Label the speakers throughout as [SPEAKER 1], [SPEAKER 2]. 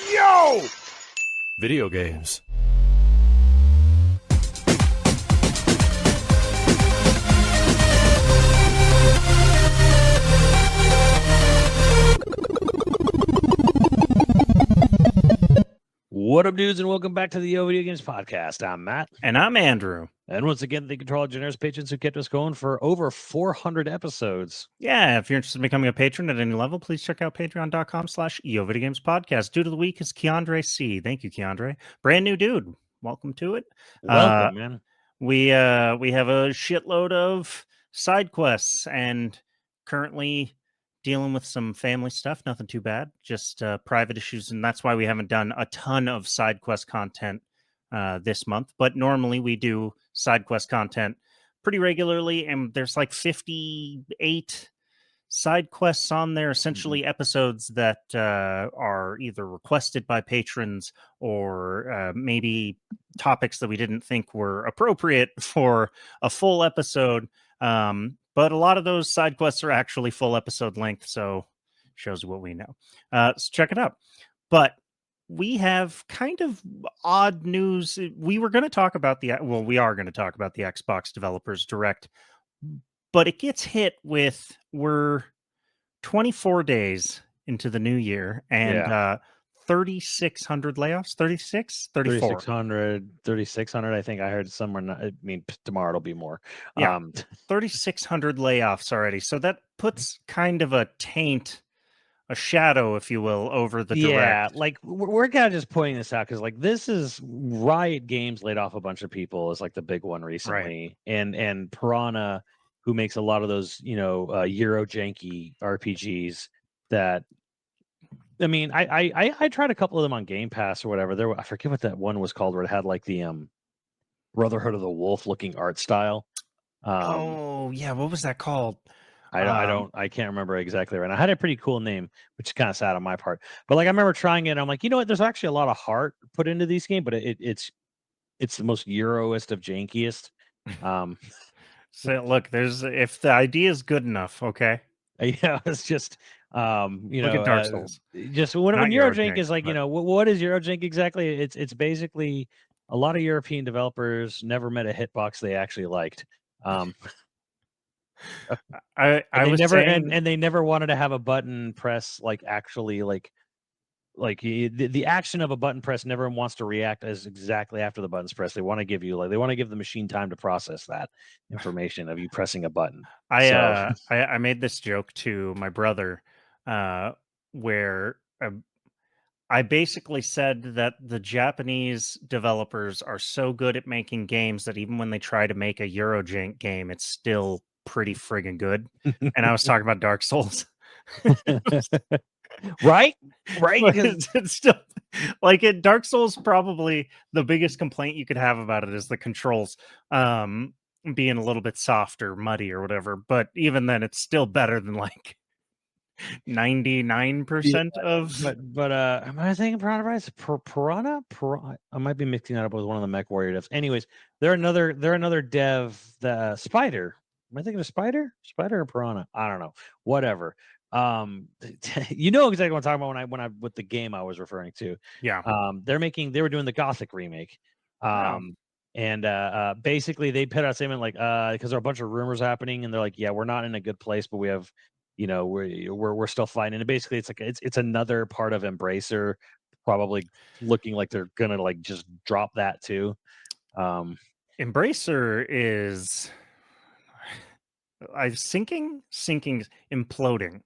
[SPEAKER 1] Yo! Video games.
[SPEAKER 2] What up, dudes, and welcome back to the YoVideogames podcast. I'm Matt.
[SPEAKER 3] And I'm Andrew.
[SPEAKER 2] And once again, thank you to all our generous patrons who kept us going for over 400 episodes.
[SPEAKER 3] Yeah, if you're interested in becoming a patron at any level, please check out patreon.com/YoVideogames podcast. Dude of the week is Keandre C. Thank you, Keandre. Brand new dude. Welcome to it.
[SPEAKER 2] Welcome, man.
[SPEAKER 3] We have a shitload of side quests and currently dealing with some family stuff. Nothing too bad, just private issues, and that's why we haven't done a ton of side quest content this month. But normally we do side quest content pretty regularly, and there's like 58 side quests on there, essentially episodes that are either requested by patrons or maybe topics that we didn't think were appropriate for a full episode. But a lot of those side quests are actually full episode length, so shows you what we know. So check it out. But we have kind of odd news. We were going to talk about we are going to talk about the Xbox Developers Direct, but it gets hit with we're 24 days into the new year and 3,600 layoffs. 36, 34.
[SPEAKER 2] 3,600. I think I heard somewhere. I mean, tomorrow it'll be more.
[SPEAKER 3] Yeah, 3,600 layoffs already. So that puts kind of a taint, a shadow, if you will, over the Direct.
[SPEAKER 2] Yeah, like we're kind of just pointing this out because like this is Riot Games laid off a bunch of people is like the big one recently, right. and Piranha, who makes a lot of those Euro janky RPGs that. I mean, I tried a couple of them on Game Pass or whatever. I forget what that one was called, where it had like the Brotherhood of the Wolf looking art style.
[SPEAKER 3] Oh yeah, what was that called?
[SPEAKER 2] I can't remember exactly right now. I had a pretty cool name, which is kind of sad on my part. But like I remember trying it, and I'm like, you know what? There's actually a lot of heart put into these games, but it's the most Euroist of jankiest.
[SPEAKER 3] So look, if the idea is good enough, okay.
[SPEAKER 2] Yeah, it's just look
[SPEAKER 3] at Dark Souls.
[SPEAKER 2] Just when Eurojank is like, but... what is Eurojank exactly? It's basically a lot of European developers never met a hitbox they actually liked. They never wanted to have a button press like actually like the action of a button press never wants to react as exactly after the button's pressed. They want to give the machine time to process that information of you pressing a button.
[SPEAKER 3] I made this joke to my brother where I basically said that the Japanese developers are so good at making games that even when they try to make a Eurojank game, it's still pretty friggin' good. And I was talking about Dark Souls.
[SPEAKER 2] right
[SPEAKER 3] it's still like in Dark Souls, probably the biggest complaint you could have about it is the controls being a little bit softer, muddy or whatever, but even then it's still better than like 99% of
[SPEAKER 2] but am I thinking Piranha Bytes? Piranha? I might be mixing that up with one of the Mech Warrior devs. Anyways, they're another dev, the Spider. Am I thinking of Spider or Piranha? I don't know. Whatever. You know exactly what I'm talking about when I with the game I was referring to.
[SPEAKER 3] Yeah.
[SPEAKER 2] They were doing the Gothic remake. And basically they put out a statement like because there are a bunch of rumors happening, and they're like, yeah, we're not in a good place, but we have we're still fighting. And basically it's like it's another part of Embracer probably looking like they're gonna like just drop that too.
[SPEAKER 3] Embracer is sinking, imploding.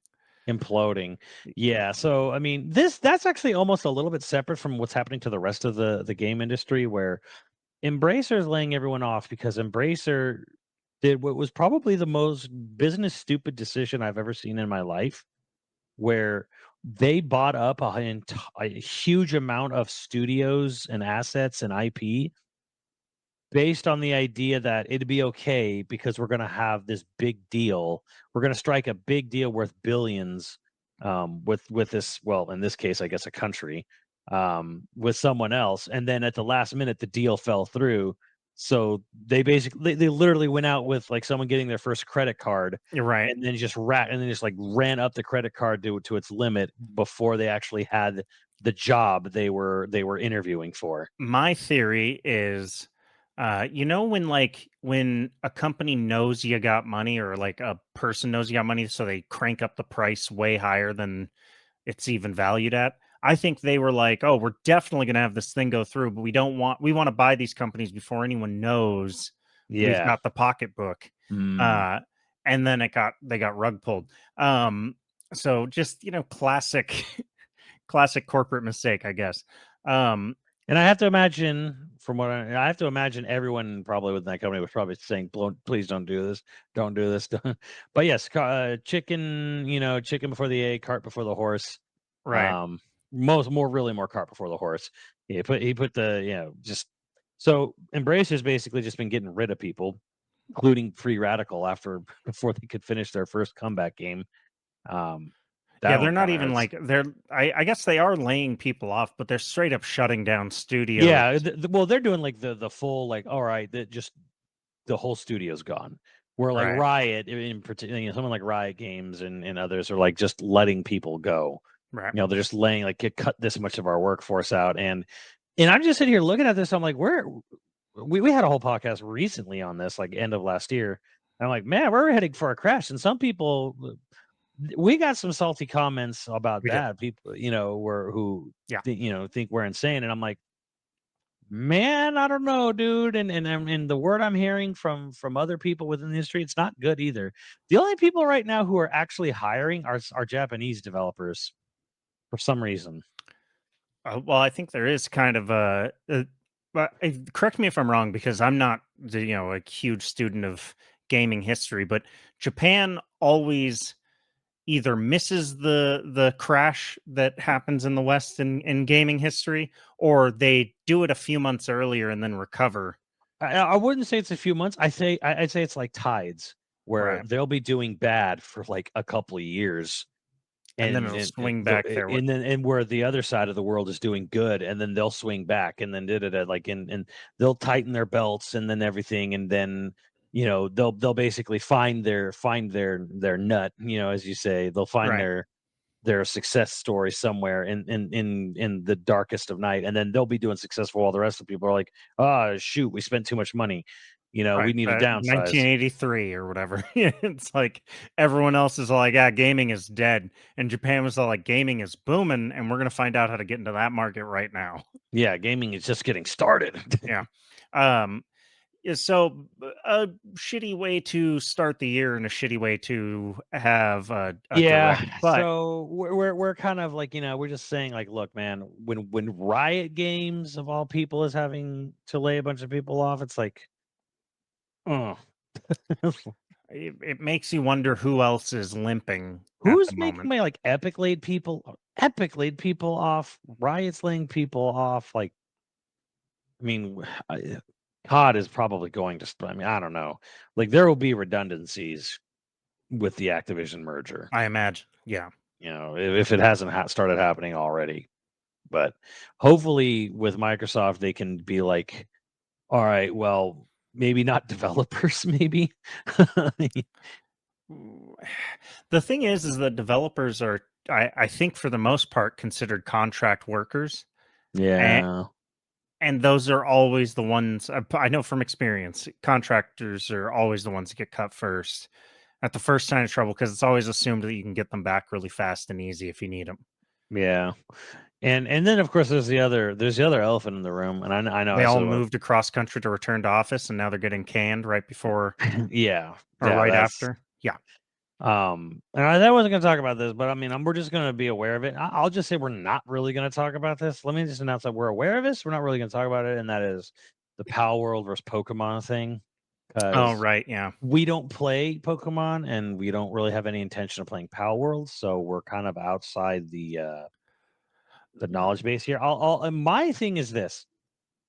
[SPEAKER 2] Yeah, so I mean that's actually almost a little bit separate from what's happening to the rest of the game industry, where Embracer is laying everyone off because Embracer did what was probably the most business stupid decision I've ever seen in my life, where they bought up a huge amount of studios and assets and IP based on the idea that it'd be okay because we're going to have this big deal. We're going to strike a big deal worth billions with this, well, in this case, I guess a country, with someone else. And then at the last minute, the deal fell through. So they basically they literally went out with like someone getting their first credit card
[SPEAKER 3] You're right.
[SPEAKER 2] and then just like ran up the credit card to its limit before they actually had the job they were interviewing for.
[SPEAKER 3] My theory is, when a company knows you got money, or like a person knows you got money, so they crank up the price way higher than it's even valued at. I think they were like, "Oh, we're definitely going to have this thing go through, but we want to buy these companies before anyone knows we've
[SPEAKER 2] Yeah.
[SPEAKER 3] got the pocketbook."
[SPEAKER 2] Mm.
[SPEAKER 3] Uh, and then they got rug pulled. Um, so just classic classic corporate mistake, I guess. Um,
[SPEAKER 2] And I have to imagine, from what I have to imagine, everyone probably within that company was probably saying, "Please don't do this, don't do this." But yes, chicken, chicken before the egg, cart before the horse.
[SPEAKER 3] right.
[SPEAKER 2] Um, more cart before the horse. He put the just so Embracer's basically just been getting rid of people, including Free Radical after before they could finish their first comeback game. Um,
[SPEAKER 3] Yeah,
[SPEAKER 2] that
[SPEAKER 3] they're
[SPEAKER 2] one
[SPEAKER 3] not
[SPEAKER 2] kind of
[SPEAKER 3] even
[SPEAKER 2] hurts.
[SPEAKER 3] like I guess they are laying people off, but they're straight up shutting down studios.
[SPEAKER 2] Yeah, well, they're doing like the full like, all right, that just the whole studio's gone. Where like
[SPEAKER 3] Right.
[SPEAKER 2] Riot, in particular, someone like Riot Games and others are like just letting people go.
[SPEAKER 3] Right.
[SPEAKER 2] They're just laying like cut this much of our workforce out, and I'm just sitting here looking at this. I'm like, we had a whole podcast recently on this, like end of last year. And I'm like, man, we're heading for a crash. And some people, we got some salty comments about
[SPEAKER 3] We did.
[SPEAKER 2] that. People, were who,
[SPEAKER 3] Yeah.
[SPEAKER 2] think we're insane, and I'm like, man, I don't know, dude. And the word I'm hearing from other people within the industry, it's not good either. The only people right now who are actually hiring are Japanese developers for some reason.
[SPEAKER 3] Well, I think there is kind of but correct me if I'm wrong, because I'm not a huge student of gaming history, but Japan always either misses the crash that happens in the West in gaming history, or they do it a few months earlier and then recover.
[SPEAKER 2] I wouldn't say it's a few months. I'd say it's like tides, where
[SPEAKER 3] Right.
[SPEAKER 2] they'll be doing bad for like a couple of years,
[SPEAKER 3] And then
[SPEAKER 2] and
[SPEAKER 3] it'll
[SPEAKER 2] and
[SPEAKER 3] swing back their way.
[SPEAKER 2] and where the other side of the world is doing good, and then they'll swing back, and then like and they'll tighten their belts, and then everything, and then they'll basically find their nut, as you say, they'll find
[SPEAKER 3] Right.
[SPEAKER 2] their success story somewhere in the darkest of night, and then they'll be doing successful while the rest of the people are like, oh shoot, we spent too much money, we
[SPEAKER 3] Right,
[SPEAKER 2] need to downsize.
[SPEAKER 3] 1983 or whatever. It's like everyone else is like, "Yeah, gaming is dead," and Japan was all like, "Gaming is booming, and we're gonna find out how to get into that market right now."
[SPEAKER 2] Yeah, gaming is just getting started.
[SPEAKER 3] Yeah. Um, yeah, so a shitty way to start the year and a shitty way to have a direct,
[SPEAKER 2] Yeah,
[SPEAKER 3] but
[SPEAKER 2] so we're kind of like, we're just saying like, look, man, when Riot Games of all people is having to lay a bunch of people off, it's like, oh,
[SPEAKER 3] it makes you wonder who else is limping at the
[SPEAKER 2] who's making
[SPEAKER 3] moment.
[SPEAKER 2] my like Epic laid people off, Riot's laying people off, like, I mean, COD is probably going to. I mean, I don't know. Like, there will be redundancies with the Activision merger.
[SPEAKER 3] I imagine. Yeah.
[SPEAKER 2] If it hasn't started happening already. But hopefully, with Microsoft, they can be like, all right, well, maybe not developers, maybe.
[SPEAKER 3] Mm, The thing is that developers are, I think, for the most part, considered contract workers, and
[SPEAKER 2] Yeah,
[SPEAKER 3] and those are always the ones I know from experience. Contractors are always the ones that get cut first at the first sign of trouble, because it's always assumed that you can get them back really fast and easy if you need them.
[SPEAKER 2] yeah. And then of course there's the other elephant in the room, and I know
[SPEAKER 3] They
[SPEAKER 2] I
[SPEAKER 3] all
[SPEAKER 2] so
[SPEAKER 3] moved across country to return to office, and now they're getting canned right before
[SPEAKER 2] yeah,
[SPEAKER 3] or
[SPEAKER 2] yeah,
[SPEAKER 3] right
[SPEAKER 2] that's
[SPEAKER 3] after. Yeah.
[SPEAKER 2] and I wasn't going to talk about this, but I mean, we're just going to be aware of it. I'll just say we're not really going to talk about this. Let me just announce that we're aware of this. We're not really going to talk about it, and that is the Palworld versus Pokemon thing,
[SPEAKER 3] Oh,
[SPEAKER 2] because
[SPEAKER 3] right. Yeah.
[SPEAKER 2] we don't play Pokemon, and we don't really have any intention of playing Palworld, so we're kind of outside the knowledge base here. And my thing is this: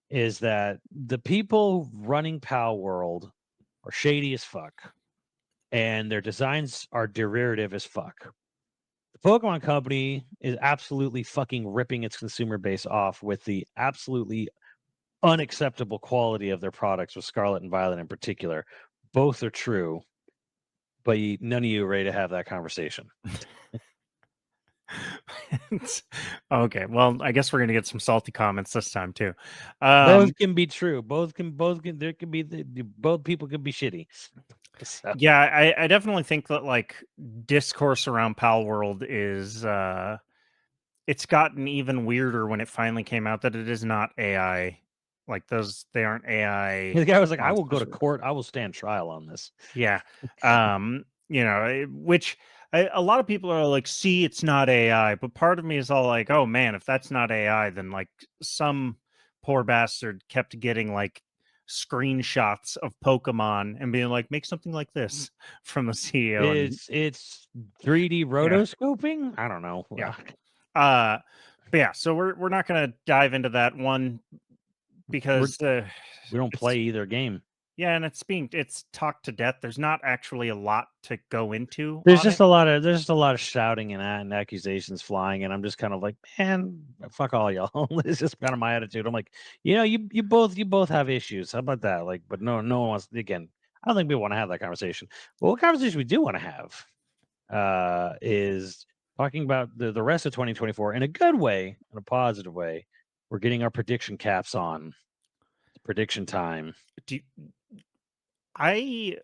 [SPEAKER 2] is that the people running Palworld are shady as fuck, and their designs are derivative as fuck. The Pokemon Company is absolutely fucking ripping its consumer base off with the absolutely unacceptable quality of their products with Scarlet and Violet in particular. Both are true, but none of you are ready to have that conversation.
[SPEAKER 3] Okay, well, I guess we're gonna get some salty comments this time too.
[SPEAKER 2] Both can be true. Both can. There can be. Both people can be shitty. So,
[SPEAKER 3] Yeah, I definitely think that like discourse around Palworld is it's gotten even weirder when it finally came out that it is not AI. Like they aren't AI
[SPEAKER 2] the guy was like, "I will go to
[SPEAKER 3] monsters.
[SPEAKER 2] court. I will stand trial on this."
[SPEAKER 3] Yeah. Which a lot of people are like, see, it's not AI. But part of me is all like, oh man, if that's not AI, then like some poor bastard kept getting like screenshots of Pokemon and being like, make something like this from the CEO. And
[SPEAKER 2] It's 3D
[SPEAKER 3] yeah,
[SPEAKER 2] rotoscoping. I don't know.
[SPEAKER 3] yeah. But yeah, so we're not gonna dive into that one because
[SPEAKER 2] We don't play either game.
[SPEAKER 3] yeah, and it's talked to death. There's not actually a lot to go into
[SPEAKER 2] There's
[SPEAKER 3] on
[SPEAKER 2] just
[SPEAKER 3] it.
[SPEAKER 2] there's just a lot of shouting and accusations flying, and I'm just kind of like, man, fuck all y'all. It's just kind of my attitude. I'm like, you both have issues. How about that? Like, but no one wants. Again, I don't think we want to have that conversation. But what conversation we do want to have is talking about the rest of 2024 in a good way, in a positive way. We're getting our prediction caps on. It's prediction time.
[SPEAKER 3] Do I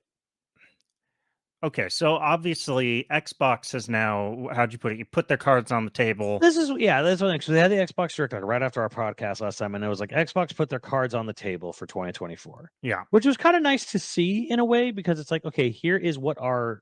[SPEAKER 3] Okay, so obviously Xbox has now, how'd you put it? You put their cards on the table.
[SPEAKER 2] This is that's one thing. So they had the Xbox Direct like, right after our podcast last time, and it was like Xbox put their cards on the table for 2024,
[SPEAKER 3] Yeah,
[SPEAKER 2] which was kind of nice to see in a way because it's like, okay, here is our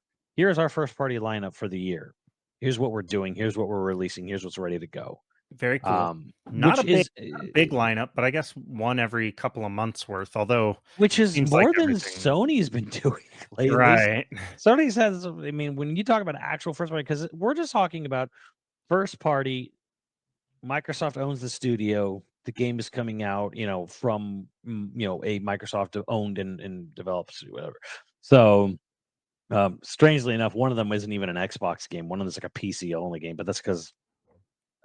[SPEAKER 2] first party lineup for the year. Here's what we're doing. Here's what we're releasing. Here's what's ready to go.
[SPEAKER 3] very cool. Not
[SPEAKER 2] Which
[SPEAKER 3] a big,
[SPEAKER 2] is
[SPEAKER 3] big lineup, but I guess one every couple of months worth. Although
[SPEAKER 2] which is
[SPEAKER 3] seems like
[SPEAKER 2] more than
[SPEAKER 3] everything,
[SPEAKER 2] Sony's been doing lately.
[SPEAKER 3] right?
[SPEAKER 2] Sony's has, I mean, when you talk about actual first party, because we're just talking about first party. Microsoft owns the studio. The game is coming out, from a Microsoft owned and developed studio, whatever. So, strangely enough, one of them isn't even an Xbox game. One of them is like a PC only game, but that's because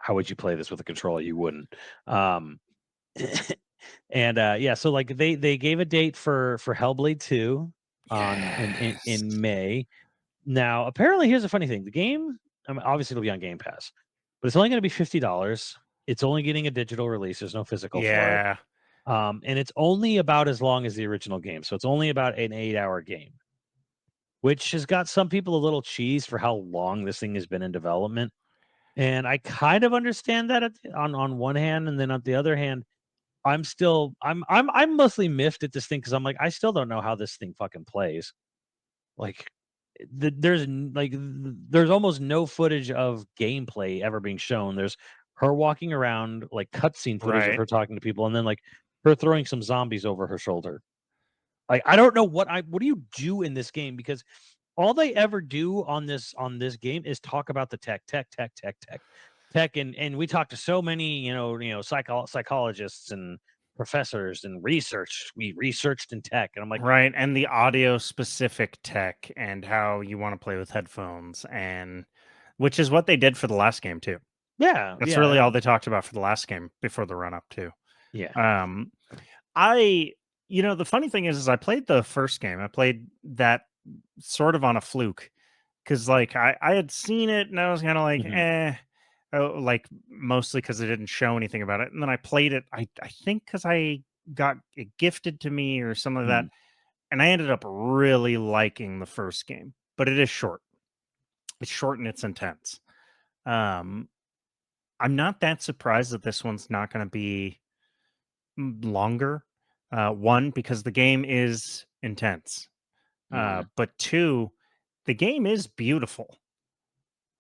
[SPEAKER 2] how would you play this with a controller? You wouldn't. Um, and yeah, so like they gave a date for Hellblade 2 on
[SPEAKER 3] Yes.
[SPEAKER 2] in May. Now, apparently, here's a funny thing: the game, I mean, obviously, it'll be on Game Pass, but it's only going to be $50. It's only getting a digital release. There's no physical for it,
[SPEAKER 3] Yeah.
[SPEAKER 2] and it's only about as long as the original game. So it's only about an 8-hour game, which has got some people a little cheese for how long this thing has been in development. And I kind of understand that on one hand, and then on the other hand, I'm mostly miffed at this thing because I'm like, I still don't know how this thing fucking plays. Like, there's almost no footage of gameplay ever being shown. There's her walking around, like cutscene footage of
[SPEAKER 3] Right.
[SPEAKER 2] her talking to people, and then like her throwing some zombies over her shoulder. Like, I don't know what do you do in this game, because all they ever do on this game is talk about the tech, and we talk to so many psychologists and professors and research. We researched in tech, and I'm like,
[SPEAKER 3] Right. And the audio specific tech and how you want to play with headphones, and which is what they did for the last game too.
[SPEAKER 2] yeah,
[SPEAKER 3] That's really
[SPEAKER 2] yeah,
[SPEAKER 3] all they talked about for the last game before the run up too.
[SPEAKER 2] yeah.
[SPEAKER 3] Um, I, the funny thing is I played the first game. I played that sort of on a fluke because, like, I had seen it and I was kind of like,
[SPEAKER 2] Mhm,
[SPEAKER 3] like mostly because they didn't show anything about it. And then I played it. I think because I got it gifted to me or something like that,
[SPEAKER 2] mhm.
[SPEAKER 3] and I ended up really liking the first game. But it is short. It's short and it's intense. Um, I'm not that surprised that this one's not going to be longer. One, because the game is intense.
[SPEAKER 2] Mhm.
[SPEAKER 3] But two, the game is beautiful.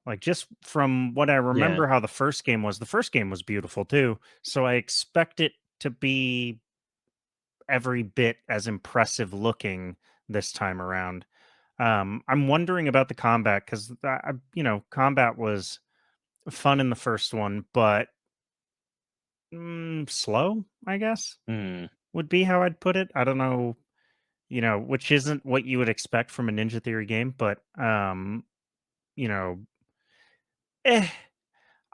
[SPEAKER 3] Like, just from what I
[SPEAKER 2] Yeah.
[SPEAKER 3] remember how the first game was beautiful too. So I expect it to be every bit as impressive looking this time around. I'm wondering about the combat because combat was fun in the first one, but slow, I guess,
[SPEAKER 2] Mm.
[SPEAKER 3] would be how I'd put it. I don't know, which isn't what you would expect from a Ninja Theory game, but you know, eh,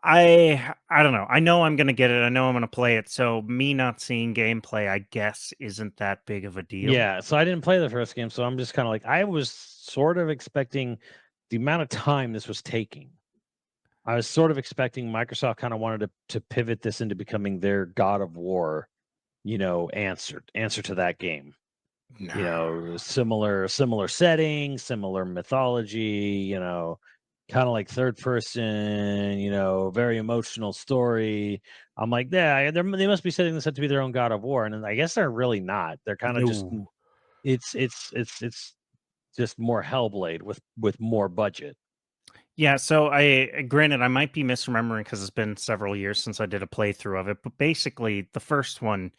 [SPEAKER 3] I don't know. I know I'm gonna get it. I know I'm gonna play it. So me not seeing gameplay, I guess, isn't that big of a deal.
[SPEAKER 2] Yeah, so I didn't play the first game, so I'm just kind of like I was sort of expecting the amount of time this was taking. I was sort of expecting Microsoft kind of wanted to pivot this into becoming their God of War, answer to that game.
[SPEAKER 3] No.
[SPEAKER 2] Similar setting, similar mythology, kind of like third person, very emotional story. I'm like, yeah, they must be setting this up to be their own God of War, and then I guess they're really not. They're kind of just
[SPEAKER 3] No.
[SPEAKER 2] it's just more Hellblade with more budget.
[SPEAKER 3] Yeah, so granted I might be misremembering because it's been several years since I did a playthrough of it, but basically the first one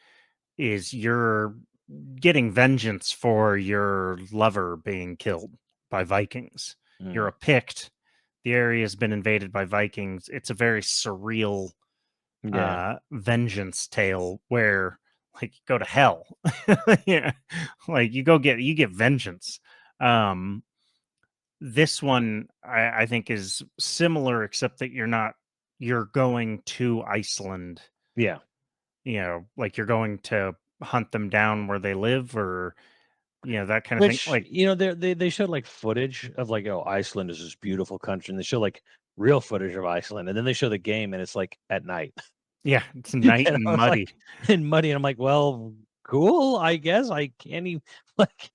[SPEAKER 3] is you're getting vengeance for your lover being killed by Vikings. You're
[SPEAKER 2] Mm,
[SPEAKER 3] a Pict. The area has been invaded by Vikings. It's a very surreal
[SPEAKER 2] yeah,
[SPEAKER 3] vengeance tale where like you go to hell. Yeah. Like you get vengeance. Um this one I think is similar except that you're going to Iceland,
[SPEAKER 2] yeah.
[SPEAKER 3] like you're going to hunt them down where they live or that kind of thing.
[SPEAKER 2] Which
[SPEAKER 3] Like,
[SPEAKER 2] they showed like footage of like, oh, Iceland is this beautiful country, and they show like real footage of Iceland, and then they show the game, and it's like at night.
[SPEAKER 3] yeah, it's night
[SPEAKER 2] And
[SPEAKER 3] and
[SPEAKER 2] I was
[SPEAKER 3] muddy.
[SPEAKER 2] like, and muddy, and I'm like, well, cool, I guess. I can't even like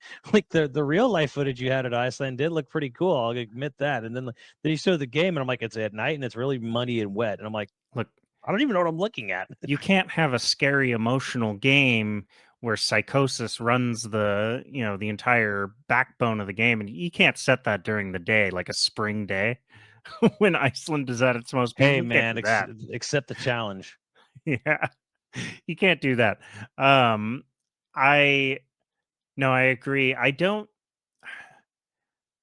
[SPEAKER 2] the real life footage you had at Iceland did look pretty cool. I'll admit that. And then then you show the game, and I'm like, it's at night, and it's really muddy and wet, and I'm like,
[SPEAKER 3] Look,
[SPEAKER 2] I don't even know what I'm looking at.
[SPEAKER 3] you can't have a scary emotional game where psychosis runs the entire backbone of the game, and you can't set that during the day like a spring day when Iceland is at its most
[SPEAKER 2] Hey,
[SPEAKER 3] beautiful. You can't
[SPEAKER 2] man,
[SPEAKER 3] do that.
[SPEAKER 2] accept the challenge.
[SPEAKER 3] Yeah. You can't do that. I No, I agree. I don't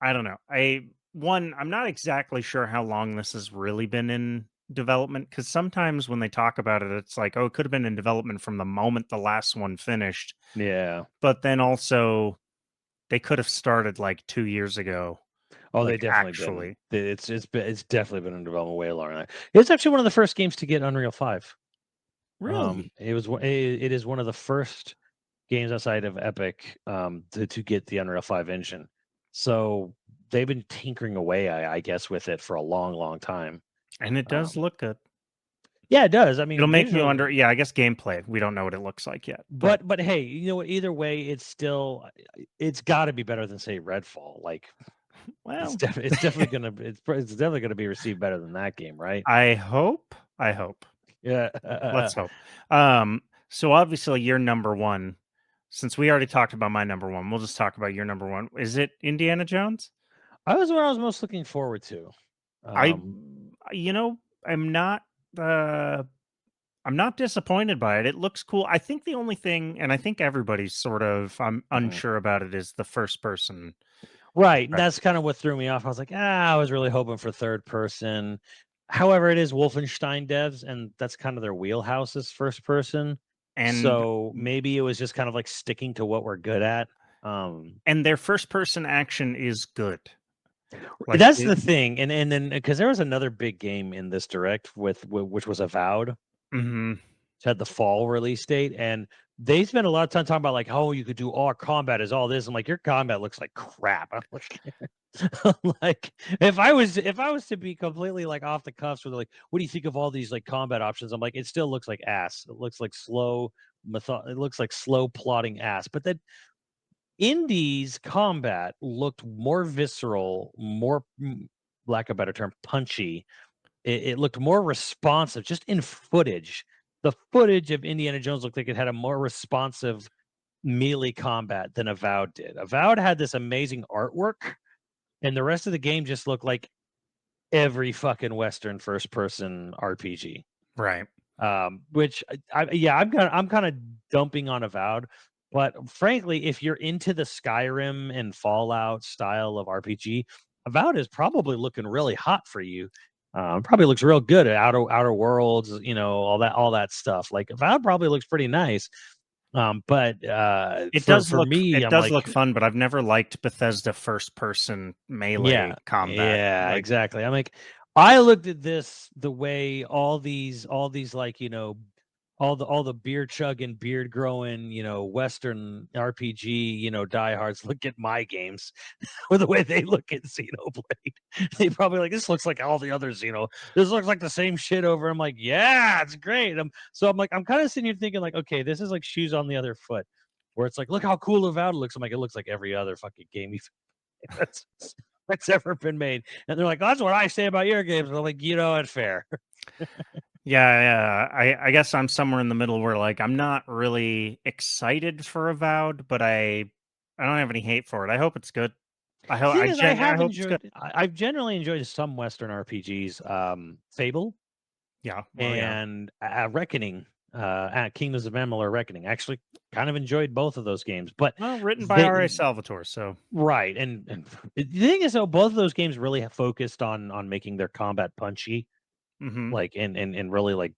[SPEAKER 3] know. I'm not exactly sure how long this has really been in development because sometimes when they talk about it, it's like, oh, it could have been in development from the moment the last one finished.
[SPEAKER 2] Yeah.
[SPEAKER 3] But then also they could have started like 2 years ago.
[SPEAKER 2] Oh, they
[SPEAKER 3] Like
[SPEAKER 2] definitely been.
[SPEAKER 3] actually.
[SPEAKER 2] It's definitely been in development way longer than that. It's actually one of the first games to get Unreal 5.
[SPEAKER 3] Really?
[SPEAKER 2] It is one of the first games outside of Epic to get the Unreal 5 engine. So they've been tinkering away, I guess, with it for a long, long time.
[SPEAKER 3] And it does
[SPEAKER 2] Um,
[SPEAKER 3] look good.
[SPEAKER 2] yeah, it does. I
[SPEAKER 3] It'll
[SPEAKER 2] mean,
[SPEAKER 3] make me
[SPEAKER 2] visually,
[SPEAKER 3] wonder. Yeah, I guess gameplay. We don't know what it looks like yet.
[SPEAKER 2] but hey, you know what? Either way, it's got to be better than say Redfall. Like
[SPEAKER 3] Well,
[SPEAKER 2] it's definitely gonna be received better than that game, right?
[SPEAKER 3] I hope. I hope.
[SPEAKER 2] Yeah.
[SPEAKER 3] Let's hope. So obviously your number one, since we already talked about my number one, we'll just talk about your number one. Is it Indiana Jones?
[SPEAKER 2] I was what I was most looking forward to.
[SPEAKER 3] I,
[SPEAKER 2] Um,
[SPEAKER 3] you know, I'm not, uh, I'm not disappointed by it. It looks cool. I think the only thing, and I think everybody's sort of, I'm
[SPEAKER 2] mhm.
[SPEAKER 3] unsure about it, is the first person
[SPEAKER 2] Right, and that's
[SPEAKER 3] perspective.
[SPEAKER 2] kind of what threw me off. I was like, I was really hoping for third person. However, it is Wolfenstein devs, and that's kind of their wheelhouse is first person.
[SPEAKER 3] And
[SPEAKER 2] So maybe it was just kind of like sticking to what we're good at. Um,
[SPEAKER 3] their first person action is good. Like
[SPEAKER 2] that's
[SPEAKER 3] it,
[SPEAKER 2] the thing, and then because there was another big game in this direct which was Avowed.
[SPEAKER 3] mhm.
[SPEAKER 2] Had the fall release date, and they spent a lot of time talking about like, oh, you could do all combat is all this. I'm like, your combat looks like crap. I'm like, like if I was to be completely like off the cuffs with like, what do you think of all these like combat options? I'm like, it still looks like ass. It looks like it looks like slow plotting ass. But then Indies combat looked more visceral, more lack of a better term, punchy. It looked more responsive just in footage. The footage of Indiana Jones looked like it had a more responsive melee combat than Avowed did. Avowed had this amazing artwork, and the rest of the game just looked like every fucking Western first person RPG.
[SPEAKER 3] Right.
[SPEAKER 2] Which yeah, I'm kind of dumping on Avowed, but frankly, if you're into the Skyrim and Fallout style of RPG, Avowed is probably looking really hot for you. Probably looks real good at Outer Worlds, all that stuff. Like Avowed probably looks pretty nice. But for me,
[SPEAKER 3] It
[SPEAKER 2] I'm
[SPEAKER 3] does
[SPEAKER 2] like,
[SPEAKER 3] look fun, but I've never liked Bethesda first person melee
[SPEAKER 2] yeah,
[SPEAKER 3] combat.
[SPEAKER 2] yeah,
[SPEAKER 3] Like
[SPEAKER 2] exactly. I'm like, I looked at this the way all these like, all the beer chugging, beard growing, Western RPG, diehards look at my games with the way they look at Xenoblade. They probably like, this looks like all the others, this looks like the same shit over. I'm like, yeah, it's great. So I'm like, I'm kind of sitting here thinking like, okay, this is like shoes on the other foot, where it's like, look how cool Avowed looks. I'm like, it looks like every other fucking game that's that's ever been made. And they're like, that's what I say about your games. And I'm like, it's fair.
[SPEAKER 3] Yeah. I guess I'm somewhere in the middle where like I'm not really excited for Avowed, but I don't have any hate for it. I hope it's good. I hope
[SPEAKER 2] Thing is, I have
[SPEAKER 3] hope it's good.
[SPEAKER 2] enjoyed. I've generally enjoyed some Western RPGs. Fable
[SPEAKER 3] Yeah. Well, yeah.
[SPEAKER 2] and Reckoning. Kingdoms of Amalur Reckoning. Actually, kind of enjoyed both of those games. But
[SPEAKER 3] Well, written by
[SPEAKER 2] they,
[SPEAKER 3] R.A. Salvatore, so
[SPEAKER 2] right, and the thing is, though, both of those games really have focused on making their combat punchy,
[SPEAKER 3] mhm.
[SPEAKER 2] like and really like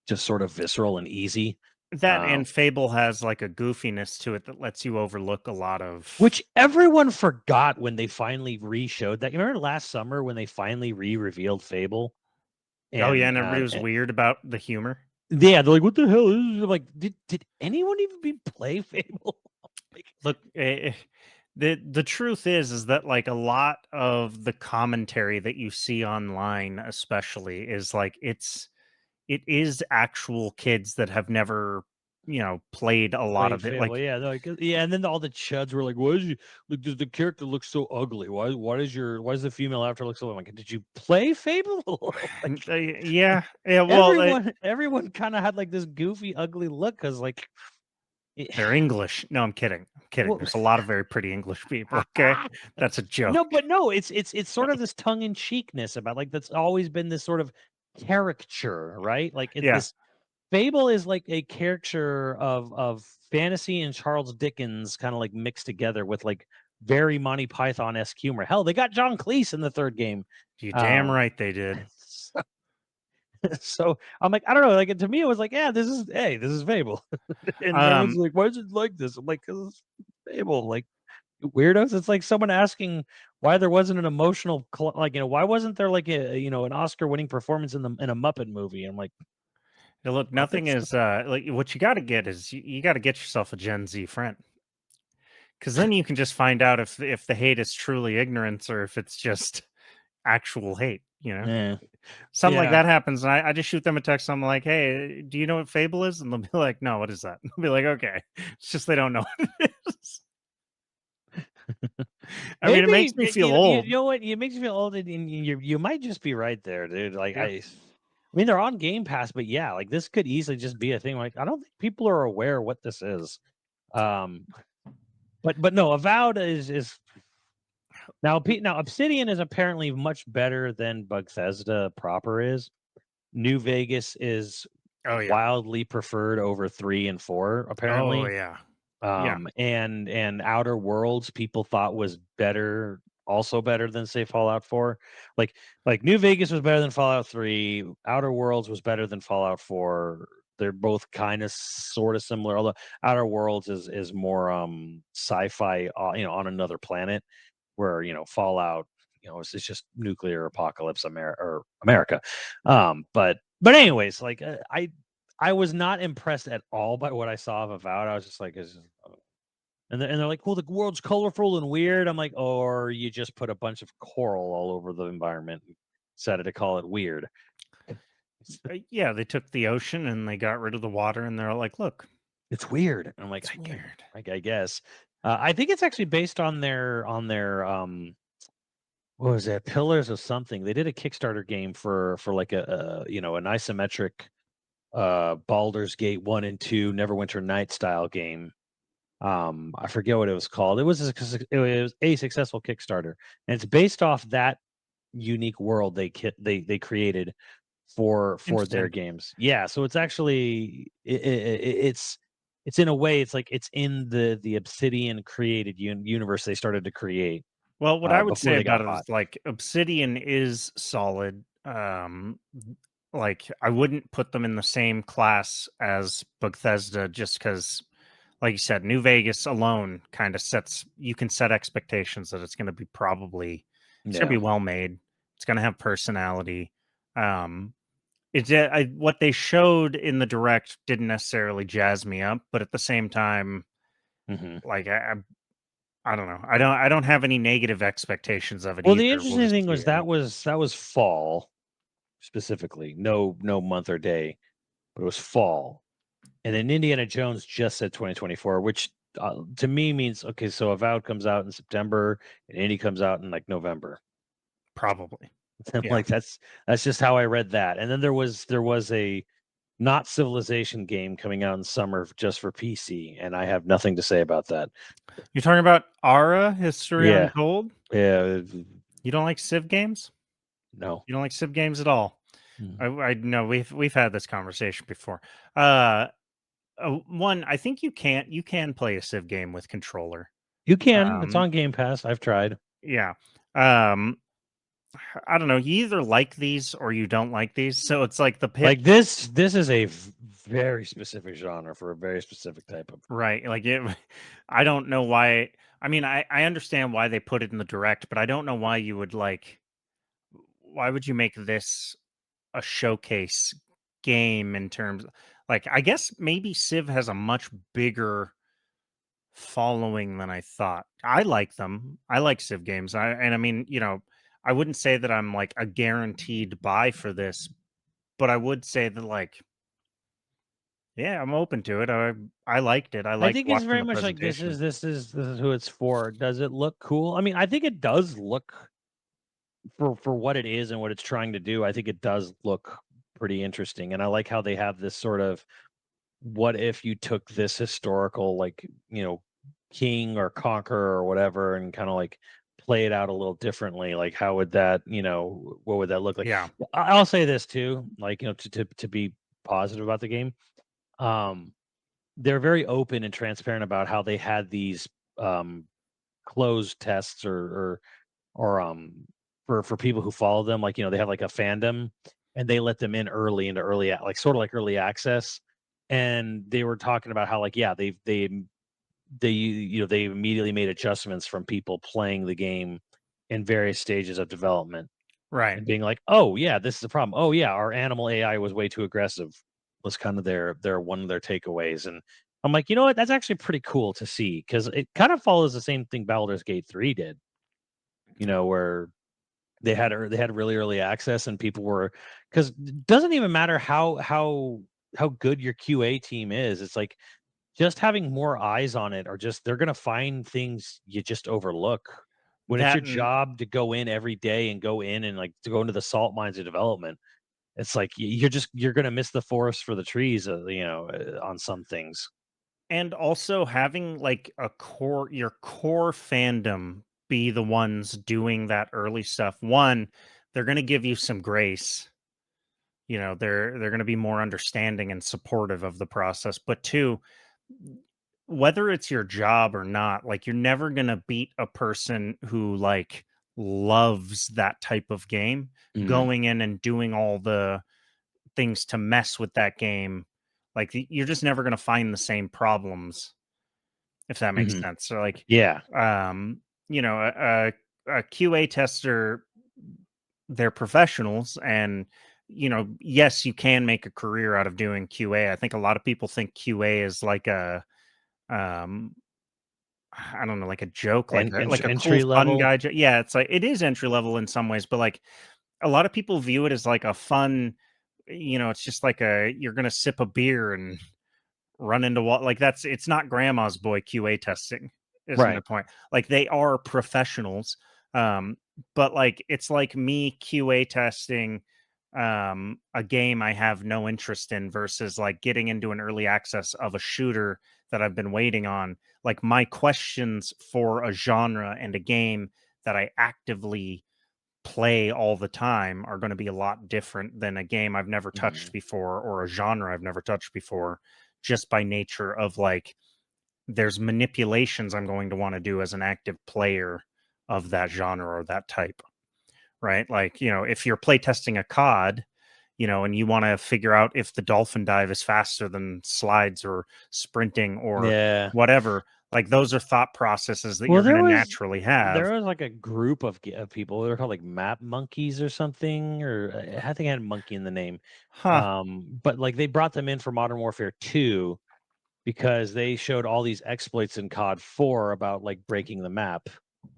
[SPEAKER 2] just sort of visceral and easy.
[SPEAKER 3] That
[SPEAKER 2] Um,
[SPEAKER 3] and Fable has like a goofiness to it that lets you overlook a lot of.
[SPEAKER 2] Which everyone forgot when they finally re-showed that. You remember last summer when they finally re-revealed Fable?
[SPEAKER 3] Oh yeah,
[SPEAKER 2] And,
[SPEAKER 3] and everybody was weird about the humor.
[SPEAKER 2] yeah, they're like, "What the hell?" I'm like, did anyone even be play Fable? Like,
[SPEAKER 3] Look, the truth is that like a lot of the commentary that you see online, especially, is like it is actual kids that have never played a lot
[SPEAKER 2] played
[SPEAKER 3] of it.
[SPEAKER 2] Fable,
[SPEAKER 3] Like
[SPEAKER 2] yeah, they're like, yeah, and then all the chuds were like, "Why is you look? Does the character look so ugly? Why does the female avatar look so?" I'm like, "Did you play Fable?" Like,
[SPEAKER 3] yeah. Well,
[SPEAKER 2] everyone kind of had like this goofy, ugly look because like.
[SPEAKER 3] they're English. No, I'm kidding. I'm kidding.
[SPEAKER 2] Well,
[SPEAKER 3] There's a lot of very pretty English people. Okay, that's a joke.
[SPEAKER 2] no, but no, it's sort of this tongue in cheekness about like that's always been this sort of caricature, right? Like
[SPEAKER 3] Yeah.
[SPEAKER 2] this Fable is like a caricature of fantasy and Charles Dickens kind of like mixed together with like very Monty Python esque humor. Hell, they got John Cleese in the third game.
[SPEAKER 3] You damn
[SPEAKER 2] Um,
[SPEAKER 3] right they did.
[SPEAKER 2] so I'm like, I don't know. Like to me, it was like, yeah, this is Fable, and everyone's
[SPEAKER 3] Um,
[SPEAKER 2] like, why is it like this? I'm like, because it's Fable. Like weirdos. It's like someone asking why there wasn't an emotional, like why wasn't there like a an Oscar-winning performance in a Muppet movie? I'm like,
[SPEAKER 3] look, nothing
[SPEAKER 2] Muppets.
[SPEAKER 3] is like what you got to get is you got to get yourself a Gen Z friend, because then you can just find out if the hate is truly ignorance or if it's just actual hate.
[SPEAKER 2] Yeah,
[SPEAKER 3] Something like
[SPEAKER 2] yeah.
[SPEAKER 3] that happens, and I just shoot them a text. I'm like, "Hey, do you know what Fable is?" And they'll be like, "No, what is that?" I'll be like, "Okay, it's just they don't know what it is." I mean, it
[SPEAKER 2] Maybe
[SPEAKER 3] makes me feel
[SPEAKER 2] you
[SPEAKER 3] old.
[SPEAKER 2] know what? It makes you feel old, and you might just be right there, dude. Like
[SPEAKER 3] Yeah.
[SPEAKER 2] I mean, they're on Game Pass, but yeah, like this could easily just be a thing. Like I don't think people are aware what this is. Um, but no, Avowed is now Obsidian is apparently much better than Bethesda proper is. New Vegas is
[SPEAKER 3] Oh yeah.
[SPEAKER 2] wildly preferred over 3 and 4,
[SPEAKER 3] Oh
[SPEAKER 2] apparently.
[SPEAKER 3] yeah. Yeah.
[SPEAKER 2] And Outer Worlds people thought was better, also better than say Fallout 4. Like New Vegas was better than Fallout 3. Outer Worlds was better than Fallout 4. They're both kind of sort of similar, although Outer Worlds is more sci-fi, on another planet, where Fallout, it's just nuclear apocalypse America. But anyways, like I was not impressed at all by what I saw of Avowed. I was just like, and they're like, well, the world's colorful and weird. I'm like, or you just put a bunch of coral all over the environment and decided to call it weird.
[SPEAKER 3] Yeah, they took the ocean and they got rid of the water, and they're like, "Look,
[SPEAKER 2] It's weird. I'm like,
[SPEAKER 3] it's weird."
[SPEAKER 2] I guess. I think it's actually based on their what was that, Pillars of something. They did a Kickstarter game for like an isometric Baldur's Gate 1 and 2 Neverwinter Night style game. I forget what it was called. It was a successful Kickstarter, and it's based off that unique world they created for their
[SPEAKER 3] Interesting.
[SPEAKER 2] games. Yeah, so it's actually it's in a way it's like it's in the Obsidian created universe they started to create
[SPEAKER 3] Well, what I would
[SPEAKER 2] before
[SPEAKER 3] say
[SPEAKER 2] they got
[SPEAKER 3] about it
[SPEAKER 2] bought.
[SPEAKER 3] is like Obsidian is solid. Like I wouldn't put them in the same class as Bethesda just because, like you said, New Vegas alone kind of sets you can set expectations that it's going to be it's going to
[SPEAKER 2] Yeah.
[SPEAKER 3] be well made. It's going to have personality. What they showed in the direct didn't necessarily jazz me up, but at the same time, like I don't know. I don't have any negative expectations of it
[SPEAKER 2] Well,
[SPEAKER 3] either.
[SPEAKER 2] the
[SPEAKER 3] We'll
[SPEAKER 2] interesting
[SPEAKER 3] just
[SPEAKER 2] thing
[SPEAKER 3] see,
[SPEAKER 2] was
[SPEAKER 3] right?
[SPEAKER 2] that was fall specifically, no month or day, but it was fall. And then Indiana Jones just said 2024, which to me means okay. So Avowed comes out in September, and Indy comes out in like November.
[SPEAKER 3] Probably.
[SPEAKER 2] I'm
[SPEAKER 3] Yeah.
[SPEAKER 2] like, that's just how I read that. And then there was a not Civilization game coming out in summer just for PC, and I have nothing to say about that.
[SPEAKER 3] You're talking about Ara History
[SPEAKER 2] Yeah,
[SPEAKER 3] Untold?
[SPEAKER 2] yeah,
[SPEAKER 3] You don't like Civ games?
[SPEAKER 2] no.
[SPEAKER 3] You don't like Civ games at all?
[SPEAKER 2] Mm.
[SPEAKER 3] I know we've had this conversation before. One, I think you can play a Civ game with controller.
[SPEAKER 2] You can. It's
[SPEAKER 3] Um,
[SPEAKER 2] on Game Pass. I've tried.
[SPEAKER 3] yeah. Um, I don't know. You either like these or you don't like these. So it's like the pitch,
[SPEAKER 2] Like this is a very specific genre for a very specific type of.
[SPEAKER 3] right? Like it. I don't know why. I mean, I understand why they put it in the direct, but I don't know why you would like. Why would you make this a showcase game in terms like I guess maybe Civ has a much bigger following than I thought. I like them. I like Civ games. I mean, I wouldn't say that I'm like a guaranteed buy for this, but I would say that like yeah, I'm open to it. I liked it. I
[SPEAKER 2] I
[SPEAKER 3] liked
[SPEAKER 2] think it's
[SPEAKER 3] watching
[SPEAKER 2] very
[SPEAKER 3] the
[SPEAKER 2] much like
[SPEAKER 3] presentation.
[SPEAKER 2] this is who it's for. Does it look cool? I mean, I think it does look for what it is and what it's trying to do. I think it does look pretty interesting, and I like how they have this sort of what if you took this historical like king or conqueror or whatever and kind of like play it out a little differently. Like how would that what would that look like?
[SPEAKER 3] Yeah.
[SPEAKER 2] I'll say this too, like to be positive about the game. Um, they're very open and transparent about how they had these um closed tests or for people who follow them, like they have like a fandom and they let them in early into like sort of like early access, and they were talking about how like yeah they immediately made adjustments from people playing the game in various stages of development
[SPEAKER 3] Right.
[SPEAKER 2] and being like, oh yeah, this is the problem, oh yeah, our animal AI was way too aggressive, was kind of their one of their takeaways. And I'm like, you know what, that's actually pretty cool to see because it kind of follows the same thing Baldur's Gate 3 did, where they had really early access and people were, because it doesn't even matter how good your QA team is. It's like just having more eyes on it, or just they're gonna find things you just overlook when it's
[SPEAKER 3] That
[SPEAKER 2] your
[SPEAKER 3] and
[SPEAKER 2] job to go in every day and go in and like to go into the salt mines of development. It's like you're gonna miss the forest for the trees, on some things.
[SPEAKER 3] and also having like your core fandom be the ones doing that early stuff. One, they're going to give you some grace. They're going to be more understanding and supportive of the process. But two, whether it's your job or not, like you're never going to beat a person who like loves that type of game
[SPEAKER 2] Mhm,
[SPEAKER 3] going in and doing all the things to mess with that game. Like you're just never going to find the same problems, if that makes
[SPEAKER 2] mhm.
[SPEAKER 3] sense. So like,
[SPEAKER 2] Yeah.
[SPEAKER 3] um, a QA tester, they're professionals, and yes, you can make a career out of doing QA. I think a lot of people think QA is like a, um, I don't know, like a joke, like a cool
[SPEAKER 2] Entry
[SPEAKER 3] fun
[SPEAKER 2] level.
[SPEAKER 3] guy. Yeah, it's like it is entry level in some ways, but like a lot of people view it as like a fun. It's just like you're gonna sip a beer and run into what like it's not grandma's boy QA testing is my
[SPEAKER 2] Right.
[SPEAKER 3] point. Like they are professionals. Um, but like it's like me QA testing a game I have no interest in versus like getting into an early access of a shooter that I've been waiting on. Like my questions for a genre and a game that I actively play all the time are going to be a lot different than a game I've never touched
[SPEAKER 2] Mhm,
[SPEAKER 3] before or a genre I've never touched before, just by nature of like there's manipulations I'm going to want to do as an active player of that genre or that type, right? Like, if you're playtesting a COD, and you want to figure out if the dolphin dive is faster than slides or sprinting or
[SPEAKER 2] yeah.
[SPEAKER 3] whatever, Like those are thought processes that
[SPEAKER 2] Well,
[SPEAKER 3] you're going to naturally have.
[SPEAKER 2] there was like a group of people. They were called like map monkeys or something, or I think it had monkey in the name.
[SPEAKER 3] Huh.
[SPEAKER 2] But like they brought them in for Modern Warfare 2 because they showed all these exploits in COD 4 about like breaking the map,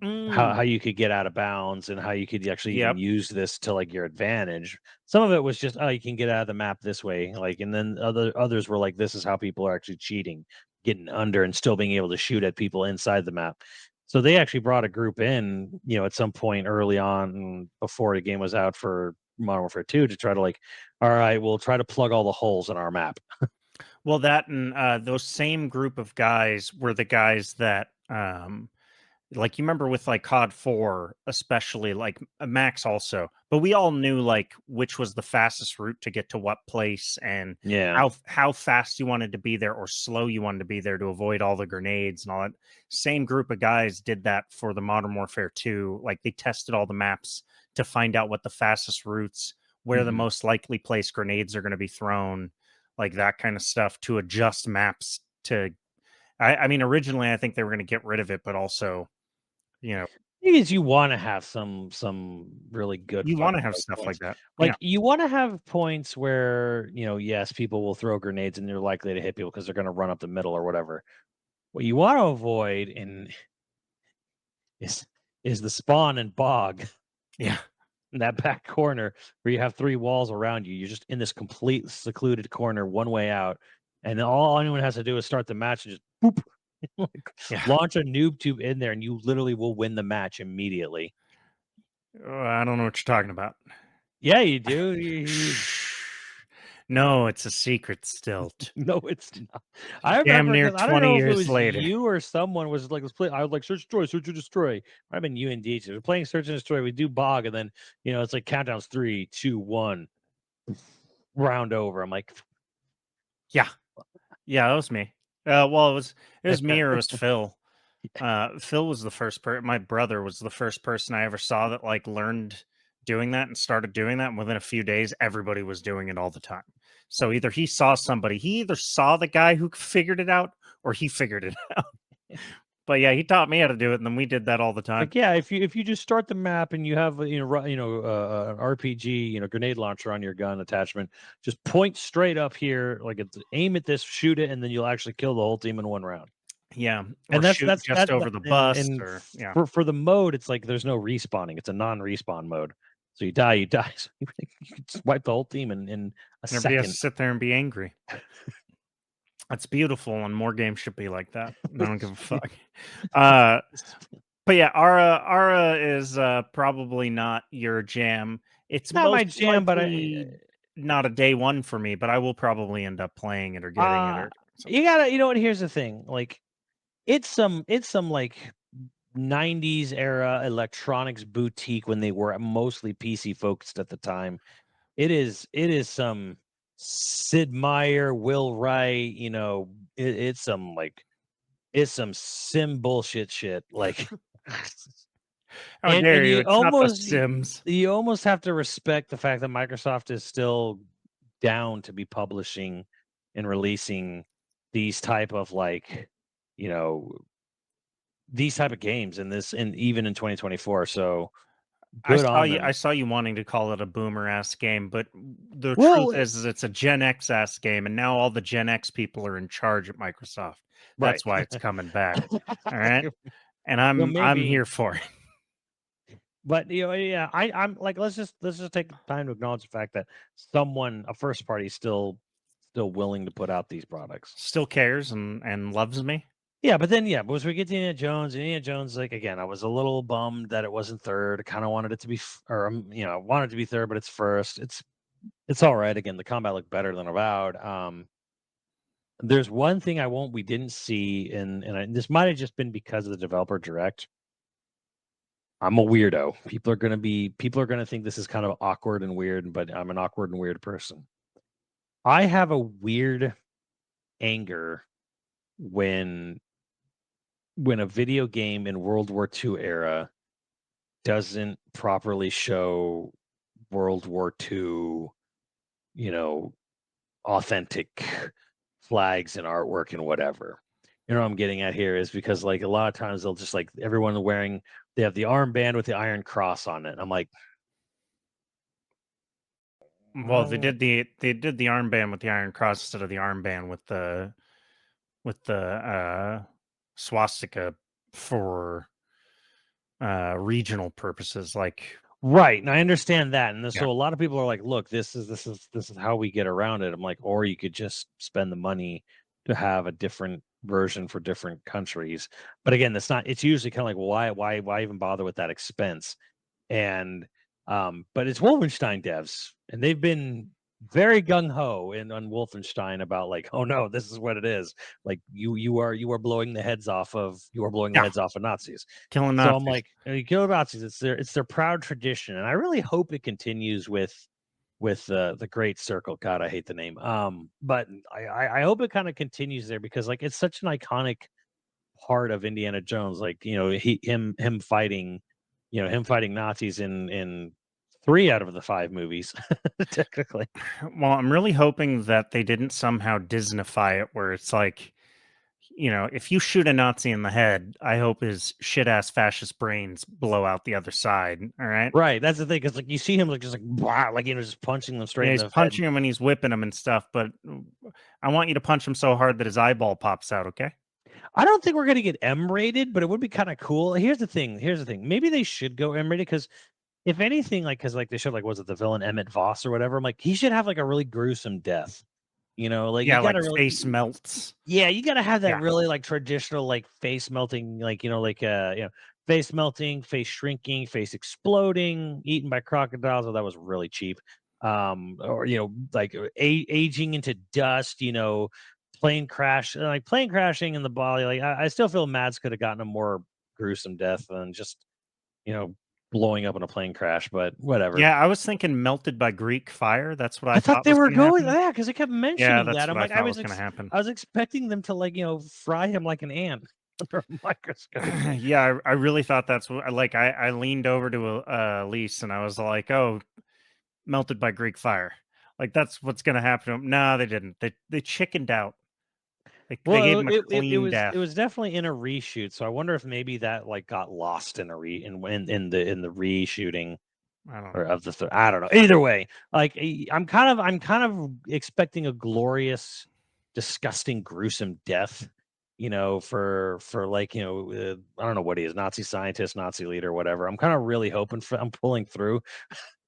[SPEAKER 2] how
[SPEAKER 3] Mm.
[SPEAKER 2] you could get out of bounds and how you could actually even
[SPEAKER 3] Yep.
[SPEAKER 2] use this to like your advantage. Some of it was just, oh, you can get out of the map this way, like, and then others were like, this is how people are actually cheating, getting under and still being able to shoot at people inside the map. So they actually brought a group in, at some point early on before the game was out for Modern Warfare 2 to try to like, all right, we'll try to plug all the holes in our map.
[SPEAKER 3] Well, that and those same group of guys were the guys that like you remember with like COD 4, especially like Max also, but we all knew like which was the fastest route to get to what place and
[SPEAKER 2] Yeah.
[SPEAKER 3] how fast you wanted to be there or slow you wanted to be there to avoid all the grenades and all that. Same group of guys did that for the Modern Warfare 2. Like they tested all the maps to find out what the fastest routes, where the
[SPEAKER 2] Mhm.
[SPEAKER 3] most likely place grenades are going to be thrown, like that kind of stuff to adjust maps to I mean originally I think they were going to get rid of it, but also you know,
[SPEAKER 2] Thing is, you want to have some really good
[SPEAKER 3] you wanna
[SPEAKER 2] fucking
[SPEAKER 3] have
[SPEAKER 2] like
[SPEAKER 3] stuff like
[SPEAKER 2] points.
[SPEAKER 3] that. Yeah.
[SPEAKER 2] Like you want to have points where yes, people will throw grenades and they're likely to hit people because they're going to run up the middle or whatever. What you want to avoid is is the spawn and bog
[SPEAKER 3] Yeah.
[SPEAKER 2] in that back corner where you have three walls around you. You're just in this complete secluded corner, one way out, and all anyone has to do is start the match and just boop, like,
[SPEAKER 3] Yeah.
[SPEAKER 2] launch a noob tube in there, and you literally will win the match immediately.
[SPEAKER 3] I don't know what you're talking about.
[SPEAKER 2] Yeah, you do.
[SPEAKER 3] Shh. No, it's a secret still.
[SPEAKER 2] No, it's not. I
[SPEAKER 3] Damn
[SPEAKER 2] remember
[SPEAKER 3] near
[SPEAKER 2] because I don't
[SPEAKER 3] 20
[SPEAKER 2] know if it
[SPEAKER 3] years
[SPEAKER 2] was
[SPEAKER 3] later.
[SPEAKER 2] you or someone was like, "Let's play." I was like, search or destroy." Might have been you and DJ. We're playing search and destroy. We do bog, and then it's like countdowns 3, 2, 1, round over. I'm like,
[SPEAKER 3] Yeah. Yeah, that was me. Well, it was me or it was Phil. Phil was the first my brother was the first person I ever saw that like learned doing that and started doing that. And within a few days, everybody was doing it all the time. So either he saw somebody, he either saw the guy who figured it out or he figured it out. But yeah, he taught me how to do it, and then we did that all the time.
[SPEAKER 2] like, yeah, if you just start the map and you have an RPG, grenade launcher on your gun attachment, just point straight up here, like aim at this, shoot it, and then you'll actually kill the whole team in one round.
[SPEAKER 3] Yeah, or
[SPEAKER 2] And that's
[SPEAKER 3] shoot
[SPEAKER 2] that's
[SPEAKER 3] just
[SPEAKER 2] that,
[SPEAKER 3] over
[SPEAKER 2] that
[SPEAKER 3] the bus,
[SPEAKER 2] and
[SPEAKER 3] or yeah,
[SPEAKER 2] for the mode, it's like there's no respawning. It's a non-respawn mode. So you die, you die. So you can just wipe the whole team in a
[SPEAKER 3] and everybody has to
[SPEAKER 2] second.
[SPEAKER 3] sit there and be angry. That's beautiful, and more games should be like that. I don't give a fuck. Uh, but yeah, Ara is probably not your jam. It's
[SPEAKER 2] Not my
[SPEAKER 3] most
[SPEAKER 2] jam, but
[SPEAKER 3] likely not a day one for me, but I will probably end up playing it or getting it or something.
[SPEAKER 2] you gotta, you know what? Here's the thing. Like, it's some like 90s era electronics boutique when they were mostly PC focused at the time. It is some Sid Meier, Will Wright, it's some like it's some sim bullshit shit. Like
[SPEAKER 3] How
[SPEAKER 2] and
[SPEAKER 3] dare you? It's not The Sims.
[SPEAKER 2] you almost have to respect the fact that Microsoft is still down to be publishing and releasing these type of like, you know, these type of games in this and even in 2024. So
[SPEAKER 3] I
[SPEAKER 2] good
[SPEAKER 3] saw
[SPEAKER 2] on
[SPEAKER 3] you.
[SPEAKER 2] them.
[SPEAKER 3] I saw you wanting to call it a boomer ass game, but the truth
[SPEAKER 2] Well,
[SPEAKER 3] is it's a Gen X ass game, and now all the Gen X people are in charge at Microsoft.
[SPEAKER 2] right.
[SPEAKER 3] That's why it's coming back. All right, and
[SPEAKER 2] Well,
[SPEAKER 3] I'm
[SPEAKER 2] maybe,
[SPEAKER 3] here for it.
[SPEAKER 2] but yeah, I'm like, let's just take time to acknowledge the fact that a first party, is still willing to put out these products.
[SPEAKER 3] Still cares and loves me.
[SPEAKER 2] Yeah, but then yeah, but as we get to Indiana Jones, like again, I was a little bummed that it wasn't third. I kind of wanted it to be, I wanted it to be third, but it's first. It's all right. Again, the combat looked better than Avowed. There's one thing we didn't see, this might have just been because of the developer direct. I'm a weirdo. People are gonna think this is kind of awkward and weird, but I'm an awkward and weird person. I have a weird anger when a video game in World War II era doesn't properly show World War II, you know, authentic flags and artwork and whatever. You know what I'm getting at here is because like a lot of times they'll just like everyone wearing they have the armband with the Iron Cross on it. I'm like,
[SPEAKER 3] Well, they
[SPEAKER 2] oh,
[SPEAKER 3] did the armband with the Iron Cross instead of the armband with the swastika for regional purposes. Like,
[SPEAKER 2] right. And I understand that. And
[SPEAKER 3] yeah,
[SPEAKER 2] so a lot of people are like, look, this is how we get around it. I'm like, or you could just spend the money to have a different version for different countries. But again, that's not it's usually kind of like, well, why even bother with that expense? And but it's Wolfenstein devs, and they've been very gung ho in on Wolfenstein about like, oh no, this is what it is. Like you are blowing the heads off of
[SPEAKER 3] yeah,
[SPEAKER 2] Nazis.
[SPEAKER 3] killing
[SPEAKER 2] So I'm
[SPEAKER 3] Nazis.
[SPEAKER 2] like, you kill Nazis. It's their proud tradition, and I really hope it continues with the Great Circle. God, I hate the name. But I hope it kind of continues there because like it's such an iconic part of Indiana Jones. Like him fighting, him fighting Nazis in 3 out of the 5 movies, technically.
[SPEAKER 3] Well, I'm really hoping that they didn't somehow Disneyfy it, where it's like, if you shoot a Nazi in the head, I hope his shit ass fascist brains blow out the other side. All right.
[SPEAKER 2] Right, that's the thing, because like you see him like just like wow, like just punching them straight
[SPEAKER 3] Yeah,
[SPEAKER 2] in
[SPEAKER 3] he's
[SPEAKER 2] the head.
[SPEAKER 3] punching him and he's whipping him and stuff, but I want you to punch him so hard that his eyeball pops out, okay?
[SPEAKER 2] I don't think we're gonna get M rated, but it would be kind of cool. Here's the thing. Here's the thing. Maybe they should go M rated because if anything, like because like they showed like was it the villain Emmett Voss or whatever? I'm like he should have like a really gruesome death. Like you
[SPEAKER 3] Yeah, like
[SPEAKER 2] gotta really
[SPEAKER 3] face melts.
[SPEAKER 2] yeah, you gotta have that
[SPEAKER 3] Yeah.
[SPEAKER 2] really like traditional like face melting, like face melting, face shrinking, face exploding, eaten by crocodiles. Oh, that was really cheap. Or like aging into dust. Plane crash, like plane crashing in the body. Like I still feel Mads could have gotten a more gruesome death than just you know blowing up in a plane crash. But whatever.
[SPEAKER 3] Yeah, I was thinking melted by Greek fire. That's what I
[SPEAKER 2] I thought
[SPEAKER 3] thought
[SPEAKER 2] they
[SPEAKER 3] was
[SPEAKER 2] were
[SPEAKER 3] gonna
[SPEAKER 2] going
[SPEAKER 3] happen.
[SPEAKER 2] yeah, because they kept
[SPEAKER 3] Yeah,
[SPEAKER 2] mentioning
[SPEAKER 3] that's
[SPEAKER 2] that.
[SPEAKER 3] what
[SPEAKER 2] I'm
[SPEAKER 3] I
[SPEAKER 2] like,
[SPEAKER 3] thought was gonna happen.
[SPEAKER 2] I was expecting them to like, fry him like an ant under a microscope.
[SPEAKER 3] Yeah, I really thought that's what like I leaned over to Elise and I was like, "Oh, melted by Greek fire." Like that's what's gonna happen to him. No, they didn't. They chickened out. They gave
[SPEAKER 2] Well,
[SPEAKER 3] him a
[SPEAKER 2] it
[SPEAKER 3] clean
[SPEAKER 2] was it
[SPEAKER 3] death.
[SPEAKER 2] was definitely in a reshoot, so I wonder if maybe that like got lost in a re in the reshooting
[SPEAKER 3] I don't
[SPEAKER 2] or
[SPEAKER 3] know.
[SPEAKER 2] of I don't know. Either way, like I'm kind of expecting a glorious, disgusting, gruesome death. For like I don't know what he is, Nazi scientist, Nazi leader, whatever. I'm kind of really hoping for. I'm pulling through.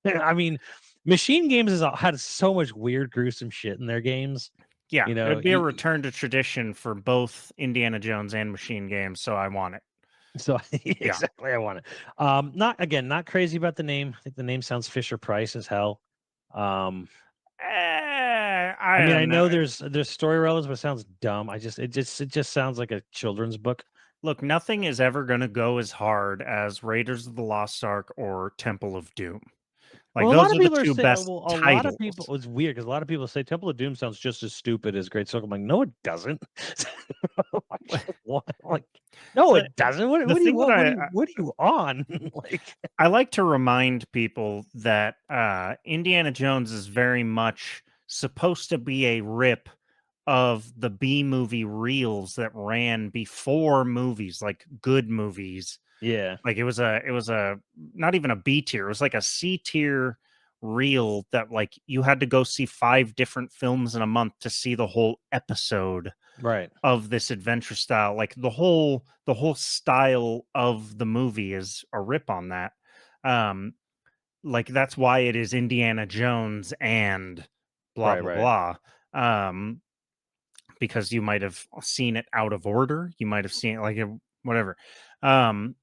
[SPEAKER 2] I mean, Machine Games has had so much weird, gruesome shit in their games.
[SPEAKER 3] Yeah,
[SPEAKER 2] You
[SPEAKER 3] it
[SPEAKER 2] know,
[SPEAKER 3] would be a return to tradition for both Indiana Jones and Machine Games, so I want it.
[SPEAKER 2] so
[SPEAKER 3] Yeah.
[SPEAKER 2] exactly, I want it. Not crazy about the name. I think the name sounds Fisher Price as hell. Um,
[SPEAKER 3] I
[SPEAKER 2] I mean, I
[SPEAKER 3] don't know.
[SPEAKER 2] know there's story relevance, but it sounds dumb. It just sounds like a children's book.
[SPEAKER 3] Look, nothing is ever going to go as hard as Raiders of the Lost Ark or Temple of Doom. Like
[SPEAKER 2] Well, a lot
[SPEAKER 3] those
[SPEAKER 2] of
[SPEAKER 3] are the
[SPEAKER 2] people are
[SPEAKER 3] two
[SPEAKER 2] saying,
[SPEAKER 3] best
[SPEAKER 2] well, a lot of
[SPEAKER 3] titles.
[SPEAKER 2] people, it's weird because a lot of people say Temple of Doom sounds just as stupid as Great Circle. I'm like, no, it doesn't. What? Like, no,
[SPEAKER 3] the
[SPEAKER 2] it doesn't. What,
[SPEAKER 3] the
[SPEAKER 2] what do you
[SPEAKER 3] thing that
[SPEAKER 2] what, what are you what are you on? Like,
[SPEAKER 3] I like to remind people that Indiana Jones is very much supposed to be a rip of the B movie reels that ran before movies, like good movies.
[SPEAKER 2] yeah,
[SPEAKER 3] Like it was a not even a B tier, it was like a C tier reel that like you had to go see 5 different films in a month to see the whole episode
[SPEAKER 2] right,
[SPEAKER 3] of this adventure style. Like the whole style of the movie is a rip on that. Um like that's why it is Indiana Jones and blah
[SPEAKER 2] right,
[SPEAKER 3] blah
[SPEAKER 2] right,
[SPEAKER 3] blah. Um because you might have seen it out of order. You might have seen it like whatever. Um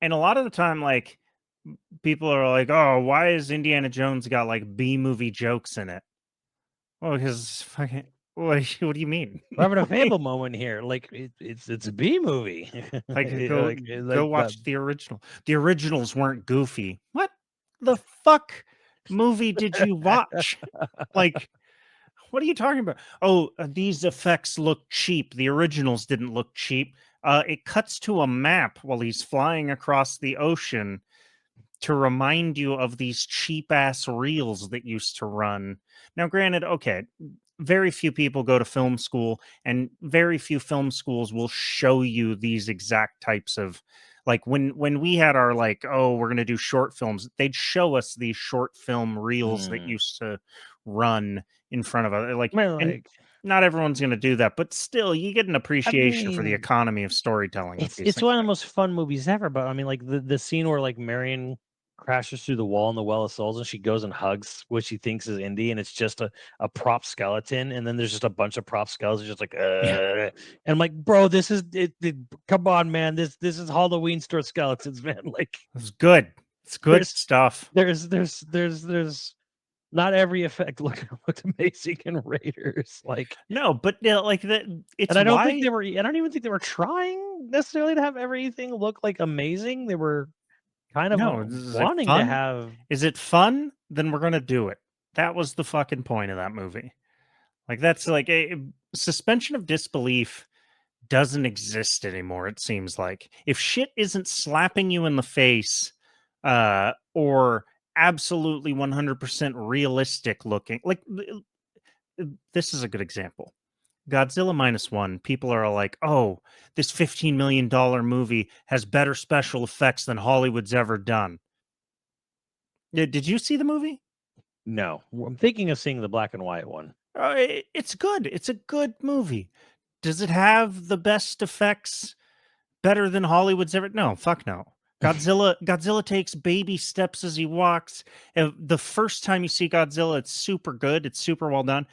[SPEAKER 3] and a lot of the time like people are like, "Oh, why is Indiana Jones got like B movie jokes in it?" Well, because fucking what do you mean?
[SPEAKER 2] we're having a
[SPEAKER 3] like,
[SPEAKER 2] fable moment here. Like, it's a B movie.
[SPEAKER 3] like go
[SPEAKER 2] Like
[SPEAKER 3] go
[SPEAKER 2] that.
[SPEAKER 3] watch the original. The originals weren't goofy. What the fuck movie did you watch? Like, what are you talking about? Oh, these effects look cheap. The originals didn't look cheap. It cuts to a map while he's flying across the ocean to remind you of these cheap ass reels that used to run. Now, granted, okay, very few people go to film school, and very few film schools will show you these exact types of, like, when we had our, like, oh, we're going to do short films, they'd show us these short film reels that used to run in front of us, like,
[SPEAKER 2] I mean,
[SPEAKER 3] and
[SPEAKER 2] like,
[SPEAKER 3] not everyone's going to do that, but still you get an
[SPEAKER 2] I
[SPEAKER 3] appreciation for the
[SPEAKER 2] mean,
[SPEAKER 3] economy of storytelling with these
[SPEAKER 2] it's
[SPEAKER 3] things.
[SPEAKER 2] one of the most fun movies ever. But I mean, like the scene where like Marion crashes through the wall in the Well of Souls, and she goes and hugs what she thinks is Indy, and it's just a prop skeleton, and then there's just a bunch of prop skeletons, just like
[SPEAKER 3] Yeah,
[SPEAKER 2] and I'm like, bro, this is it. Come on, man, this is Halloween store skeletons, man. Like,
[SPEAKER 3] it's good. It's good
[SPEAKER 2] there's
[SPEAKER 3] stuff.
[SPEAKER 2] there's not every effect looked amazing in Raiders, like.
[SPEAKER 3] No, but like that, it's
[SPEAKER 2] And I don't think
[SPEAKER 3] why.
[SPEAKER 2] they were. I don't even think they were trying necessarily to have everything look like amazing. They were kind of
[SPEAKER 3] No, is it
[SPEAKER 2] wanting to
[SPEAKER 3] fun?
[SPEAKER 2] have.
[SPEAKER 3] Is it fun? Then we're gonna do it. That was the fucking point of that movie. Like, that's like a suspension of disbelief doesn't exist anymore. It seems like if shit isn't slapping you in the face, or absolutely 100% realistic looking, like this is a good example. Godzilla minus one, people are all like, oh, this $15 million movie has better special effects than Hollywood's ever done. Did you see the movie?
[SPEAKER 2] No, I'm thinking of seeing the black and white one.
[SPEAKER 3] It's good. It's a good movie. Does it have the best effects better than Hollywood's ever? No, fuck no. Godzilla takes baby steps as he walks. The first time you see Godzilla, it's super good. It's super well done.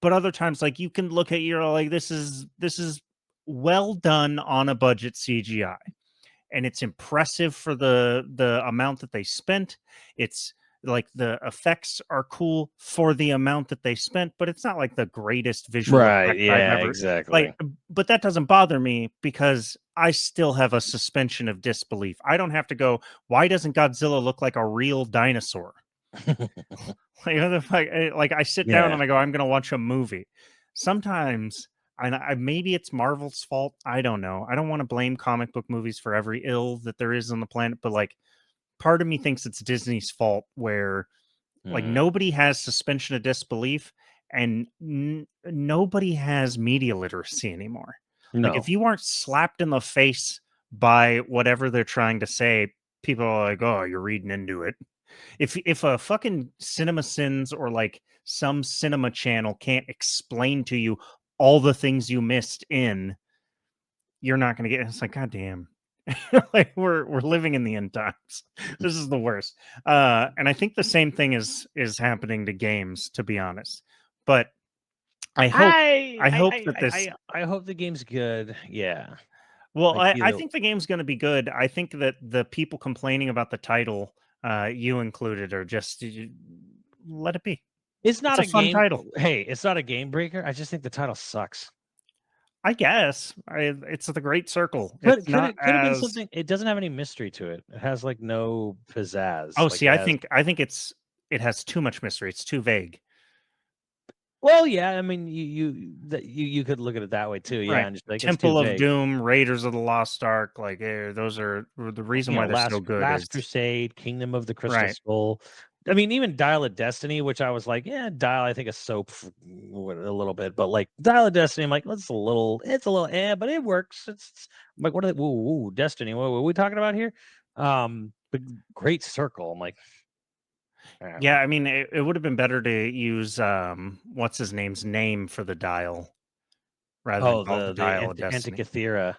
[SPEAKER 3] But other times, like, you can look at, you're like, this is well done on a budget CGI, and it's impressive for the amount that they spent. It's like the effects are cool for the amount that they spent, but it's not like the greatest visual
[SPEAKER 2] Right.
[SPEAKER 3] effect I've
[SPEAKER 2] Yeah.
[SPEAKER 3] ever, like,
[SPEAKER 2] Exactly.
[SPEAKER 3] but that doesn't bother me because I still have a suspension of disbelief. I don't have to go, why doesn't Godzilla look like a real dinosaur? Like, what the fuck? Like, I sit down
[SPEAKER 2] Yeah.
[SPEAKER 3] and I go, I'm gonna watch a movie. Sometimes, and maybe it's Marvel's fault. I don't know. I don't want to blame comic book movies for every ill that there is on the planet, but like, part of me thinks it's Disney's fault, where like
[SPEAKER 2] Mhm.
[SPEAKER 3] nobody has suspension of disbelief, and nobody has media literacy anymore. Like, if
[SPEAKER 2] No.
[SPEAKER 3] you aren't slapped in the face by whatever they're trying to say, people are like, oh, you're reading into it. If a fucking CinemaSins or like some cinema channel can't explain to you all the things you missed in, you're not gonna get, it's like, God damn. Like, we're living in the end times. This is the worst. And I think the same thing is happening to games, to be honest. But I hope I hope that this,
[SPEAKER 2] I hope the game's good. Yeah.
[SPEAKER 3] well,
[SPEAKER 2] Like
[SPEAKER 3] I
[SPEAKER 2] either
[SPEAKER 3] think the game's gonna be good. I think that the people complaining about the title, you included, are just, let it be.
[SPEAKER 2] it's
[SPEAKER 3] It's
[SPEAKER 2] not
[SPEAKER 3] a
[SPEAKER 2] a
[SPEAKER 3] fun
[SPEAKER 2] game.
[SPEAKER 3] title.
[SPEAKER 2] Hey, it's not a game breaker. I just think the title sucks.
[SPEAKER 3] I guess it's the Great Circle. It's not
[SPEAKER 2] Could have been
[SPEAKER 3] as.
[SPEAKER 2] something. It doesn't have any mystery to it. It has like no pizzazz.
[SPEAKER 3] Oh,
[SPEAKER 2] Like
[SPEAKER 3] see,
[SPEAKER 2] it
[SPEAKER 3] I
[SPEAKER 2] has.
[SPEAKER 3] think I think it has too much mystery. It's too vague.
[SPEAKER 2] Well, yeah. I mean, you could look at it that way too. Yeah,
[SPEAKER 3] Right.
[SPEAKER 2] and just like it's too
[SPEAKER 3] Temple of
[SPEAKER 2] vague.
[SPEAKER 3] Doom, Raiders of the Lost Ark, like, those are the reason
[SPEAKER 2] You
[SPEAKER 3] why
[SPEAKER 2] know,
[SPEAKER 3] they're so good is
[SPEAKER 2] Last Crusade, Kingdom of the Crystal
[SPEAKER 3] right.
[SPEAKER 2] Skull. I mean, even Dial of Destiny, which I was like, yeah, Dial, I think a soap a little bit, but like Dial of Destiny, I'm like, it's a little, but it works. I'm like, what are they? Ooh, Destiny. What are we talking about here? But Great Circle. I'm like, I don't
[SPEAKER 3] Yeah,
[SPEAKER 2] know.
[SPEAKER 3] I mean, it would have been better to use what's his name's name for the dial rather than
[SPEAKER 2] Oh,
[SPEAKER 3] call it the Dial of
[SPEAKER 2] the
[SPEAKER 3] Destiny.
[SPEAKER 2] Antikythera.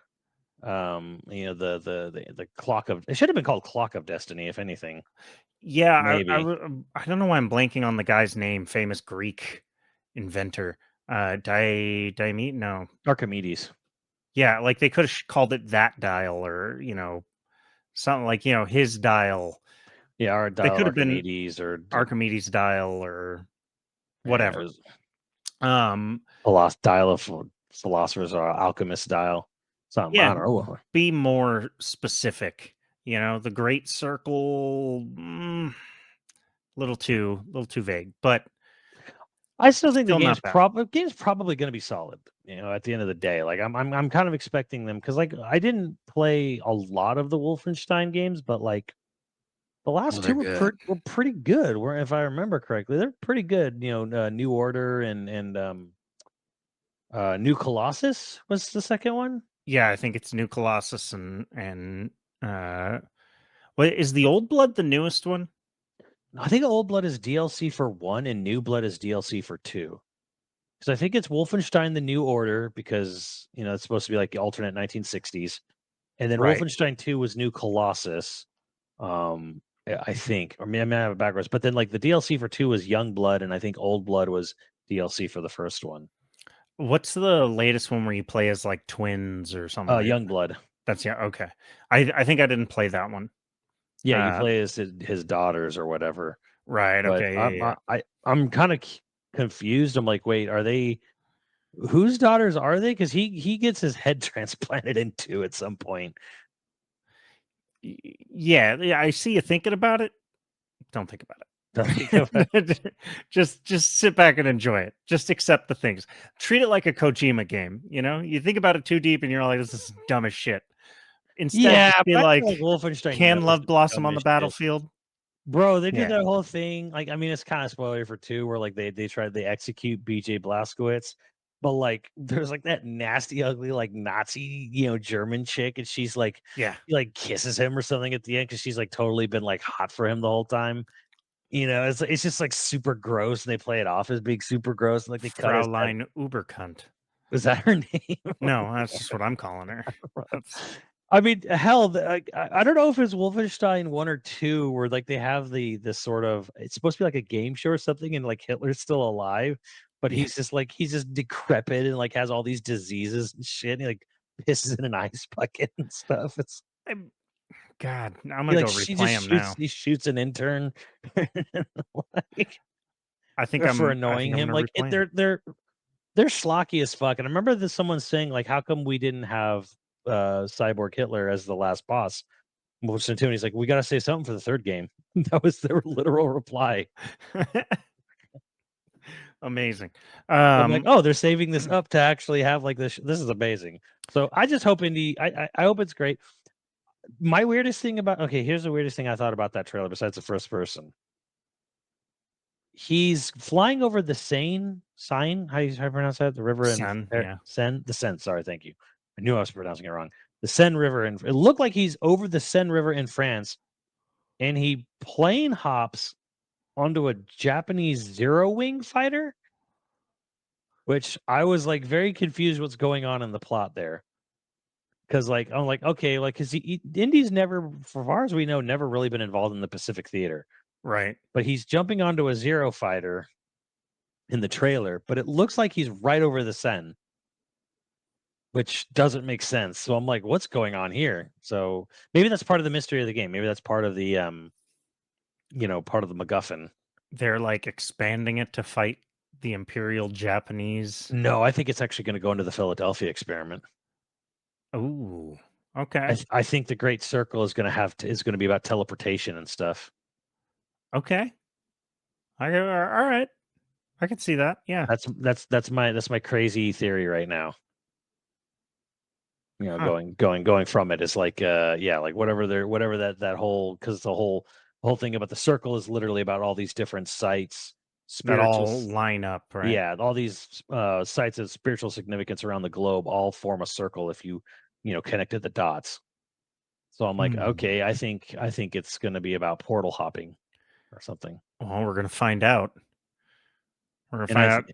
[SPEAKER 2] You know, the clock of it should have been called Clock of Destiny, if anything.
[SPEAKER 3] Yeah,
[SPEAKER 2] Maybe
[SPEAKER 3] I don't know why I'm blanking on the guy's name, famous Greek inventor. Diomede? No.
[SPEAKER 2] Archimedes.
[SPEAKER 3] Yeah, like they could have called it that dial, or, something like, his dial.
[SPEAKER 2] Yeah, our
[SPEAKER 3] They
[SPEAKER 2] Dial of
[SPEAKER 3] could have been
[SPEAKER 2] Archimedes or
[SPEAKER 3] Archimedes dial or
[SPEAKER 2] yeah,
[SPEAKER 3] whatever. Um,
[SPEAKER 2] Dial of Philosophers or Alchemist Dial. Something
[SPEAKER 3] yeah,
[SPEAKER 2] I don't know.
[SPEAKER 3] be more specific. The Great Circle, little too vague, but
[SPEAKER 2] I still think the
[SPEAKER 3] still not bad.
[SPEAKER 2] game's probably going to be solid. You know, at the end of the day, like I'm kind of expecting them because like I didn't play a lot of the Wolfenstein games, but like The last
[SPEAKER 4] they're
[SPEAKER 2] two
[SPEAKER 4] good.
[SPEAKER 2] were pretty good. Were if I remember correctly, they're pretty good. New Order and New Colossus was the second one.
[SPEAKER 3] Yeah, I think it's New Colossus and wait, is the Old Blood the newest one?
[SPEAKER 2] I think Old Blood is DLC for 1 and New Blood is DLC for 2. Because I think it's Wolfenstein: The New Order because it's supposed to be like the alternate 1960s, and then
[SPEAKER 3] Right.
[SPEAKER 2] Wolfenstein 2 was New Colossus. I think, or maybe I have it backwards, but then like the DLC for 2 was Young Blood, and I think Old Blood was DLC for the first one.
[SPEAKER 3] What's the latest one where you play as like twins or something?
[SPEAKER 2] Young Blood.
[SPEAKER 3] That's okay. I think I didn't play that one.
[SPEAKER 2] Yeah, you play as his daughters or whatever.
[SPEAKER 3] Right.
[SPEAKER 2] But
[SPEAKER 3] Okay. Yeah.
[SPEAKER 2] I'm kind of confused. I'm like, wait, are they? Whose daughters are they? Because he gets his head transplanted into at some point.
[SPEAKER 3] Yeah. I see you thinking about it. Don't think about it.
[SPEAKER 2] Don't think about it.
[SPEAKER 3] just sit back and enjoy it. Just accept the things. Treat it like a Kojima game. You think about it too deep, and you're like, "This is dumb as shit." Instead,
[SPEAKER 2] Yeah,
[SPEAKER 3] just be
[SPEAKER 2] but I
[SPEAKER 3] like,
[SPEAKER 2] feel like Wolfenstein
[SPEAKER 3] "Can
[SPEAKER 2] knows
[SPEAKER 3] love
[SPEAKER 2] it's
[SPEAKER 3] blossom
[SPEAKER 2] dumb
[SPEAKER 3] on the
[SPEAKER 2] as shit.
[SPEAKER 3] battlefield?"
[SPEAKER 2] Bro, they did
[SPEAKER 3] Yeah.
[SPEAKER 2] that whole thing. Like, I mean, it's kind of spoiler for 2, where like they execute BJ Blazkowicz, but like there's like that nasty, ugly, like Nazi, German chick, and she's like,
[SPEAKER 3] Yeah.
[SPEAKER 2] she like kisses him or something at the end because she's like totally been like hot for him the whole time. It's just like super gross, and they play it off as being super gross, and like they cut his head.
[SPEAKER 3] Fraulein Ubercunt.
[SPEAKER 2] Was that her name?
[SPEAKER 3] No, that's just what I'm calling her. That's
[SPEAKER 2] I mean, hell, I don't know if it's Wolfenstein 1 or 2 where like they have this sort of, it's supposed to be like a game show or something, and like Hitler's still alive, but
[SPEAKER 3] Yeah.
[SPEAKER 2] he's just decrepit and like has all these diseases and shit. And he like pisses in an ice bucket and stuff. It's
[SPEAKER 3] God. I'm gonna go replay him now.
[SPEAKER 2] he shoots an intern like,
[SPEAKER 3] I think
[SPEAKER 2] for
[SPEAKER 3] I'm
[SPEAKER 2] annoying him.
[SPEAKER 3] gonna
[SPEAKER 2] Like
[SPEAKER 3] replay him.
[SPEAKER 2] they're schlocky as fuck. And I remember someone saying like, how come we didn't have Cyborg Hitler as the last boss? He's like, we got to say something for the third game. That was their literal reply.
[SPEAKER 3] Amazing.
[SPEAKER 2] I'm like, oh, they're saving this up to actually have like this. This is amazing. So I just hope I hope it's great. My weirdest thing here's the weirdest thing I thought about that trailer besides the first person. He's flying over the Seine. How you pronounce that? The river in
[SPEAKER 3] yeah.
[SPEAKER 2] Seine. The Seine. Sorry, thank you. I knew I was pronouncing it wrong. The Seine River, and it looked like he's over the Seine River in France, and he plane hops onto a Japanese zero-wing fighter, which I was like very confused what's going on in the plot there. Because like I'm like, okay, like because Indy's never, for far as we know, never really been involved in the Pacific Theater.
[SPEAKER 3] Right.
[SPEAKER 2] But he's jumping onto a Zero fighter in the trailer, but it looks like he's right over the Seine, which doesn't make sense. So I'm like, what's going on here? So maybe that's part of the mystery of the game. Maybe that's part of the part of the MacGuffin.
[SPEAKER 3] They're like expanding it to fight the Imperial Japanese.
[SPEAKER 2] No, I think it's actually going to go into the Philadelphia experiment.
[SPEAKER 3] Ooh. Okay.
[SPEAKER 2] I think the Great Circle is going to is going to be about teleportation and stuff.
[SPEAKER 3] Okay. All right. I can see that. Yeah.
[SPEAKER 2] That's my crazy theory right now.
[SPEAKER 3] Huh.
[SPEAKER 2] Going from it is like like whatever that whole, because the whole thing about the circle is literally about all these different sites,
[SPEAKER 3] That
[SPEAKER 2] spiritual
[SPEAKER 3] all line up, right?
[SPEAKER 2] Yeah, all these sites of spiritual significance around the globe all form a circle if you connected the dots. So I'm like, okay, I think it's going to be about portal hopping or something.
[SPEAKER 3] Well, we're gonna find out. We're gonna
[SPEAKER 2] And
[SPEAKER 3] find out.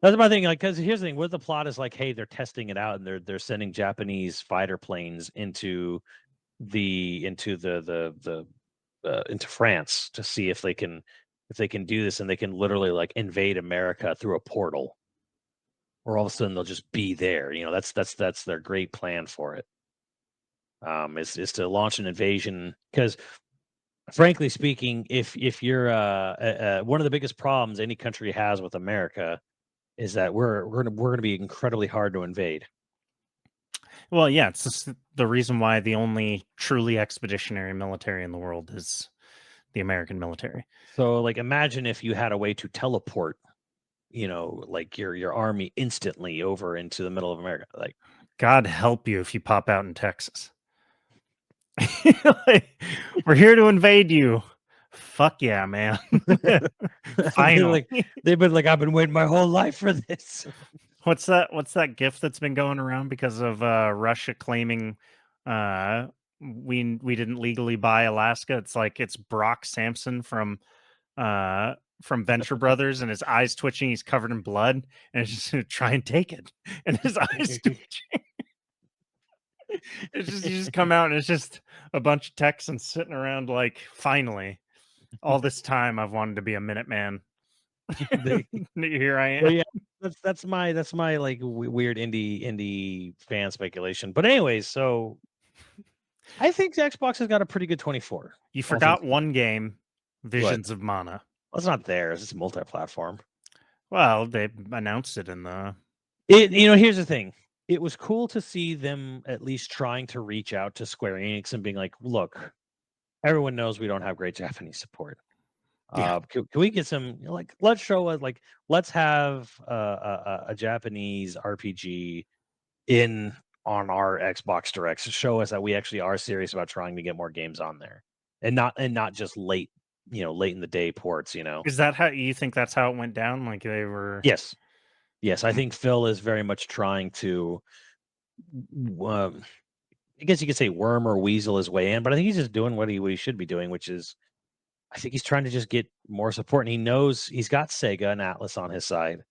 [SPEAKER 2] that's my thing. Like, because here's the thing: what the plot is like, hey, they're testing it out, and they're sending Japanese fighter planes into into France to see if they can do this, and they can literally like invade America through a portal, or all of a sudden they'll just be there. That's their great plan for it. Is to launch an invasion, because frankly speaking, if you're one of the biggest problems any country has with America is that we're gonna be incredibly hard to invade.
[SPEAKER 3] Well, yeah, it's just the reason why the only truly expeditionary military in the world is the American military.
[SPEAKER 2] So, like, imagine if you had a way to teleport, like your army instantly over into the middle of America. Like,
[SPEAKER 3] God help you if you pop out in Texas. Like, we're here to invade you. Fuck yeah, man. Finally.
[SPEAKER 2] They've been like, I've been waiting my whole life for this.
[SPEAKER 3] What's that gif that's been going around because of Russia claiming we didn't legally buy Alaska? It's like it's Brock Sampson from Venture Brothers, and his eyes twitching, he's covered in blood, and it's just gonna try and take it. And his eyes twitching. It's just you just come out and it's just a bunch of Texans sitting around like, finally, all this time I've wanted to be a Minuteman. Here I am.
[SPEAKER 2] Well, yeah, that's my like weird indie fan speculation. But anyways, so I think the Xbox has got a pretty good 24.
[SPEAKER 3] You forgot one game, Visions of Mana.
[SPEAKER 2] Well, it's not theirs. It's multi-platform.
[SPEAKER 3] Well, they announced it in the.
[SPEAKER 2] Here's the thing. It was cool to see them at least trying to reach out to Square Enix and being like, look, everyone knows we don't have great Japanese support.
[SPEAKER 3] Yeah.
[SPEAKER 2] Can we get some, let's show us, let's have a Japanese RPG on our Xbox Directs to show us that we actually are serious about trying to get more games on there, and not just late in the day ports.
[SPEAKER 3] Is that how you think that's how it went down? Like they were?
[SPEAKER 2] Yes. I think Phil is very much trying to, I guess you could say, worm or weasel his way in, but I think he's just doing what he should be doing, which is, I think he's trying to just get more support, and he knows he's got Sega and Atlas on his side.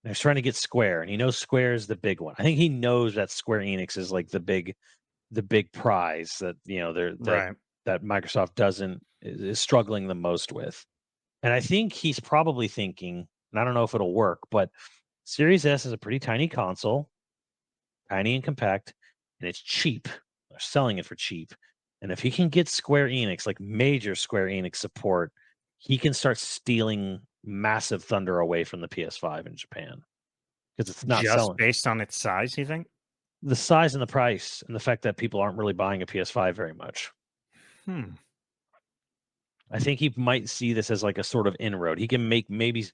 [SPEAKER 2] And he's trying to get Square, and he knows Square is the big one. I think he knows that Square Enix is like the big prize that that Microsoft is struggling the most with. And I think he's probably thinking, and I don't know if it'll work, but Series S is a pretty tiny console, tiny and compact, and it's cheap. They're selling it for cheap. And if he can get Square Enix, like major Square Enix support, he can start stealing massive thunder away from the PS5 in Japan, because it's not
[SPEAKER 3] just
[SPEAKER 2] selling
[SPEAKER 3] based on its size. You think
[SPEAKER 2] the size and the price and the fact that people aren't really buying a PS5 very much. I think he might see this as like a sort of inroad. He can make maybe.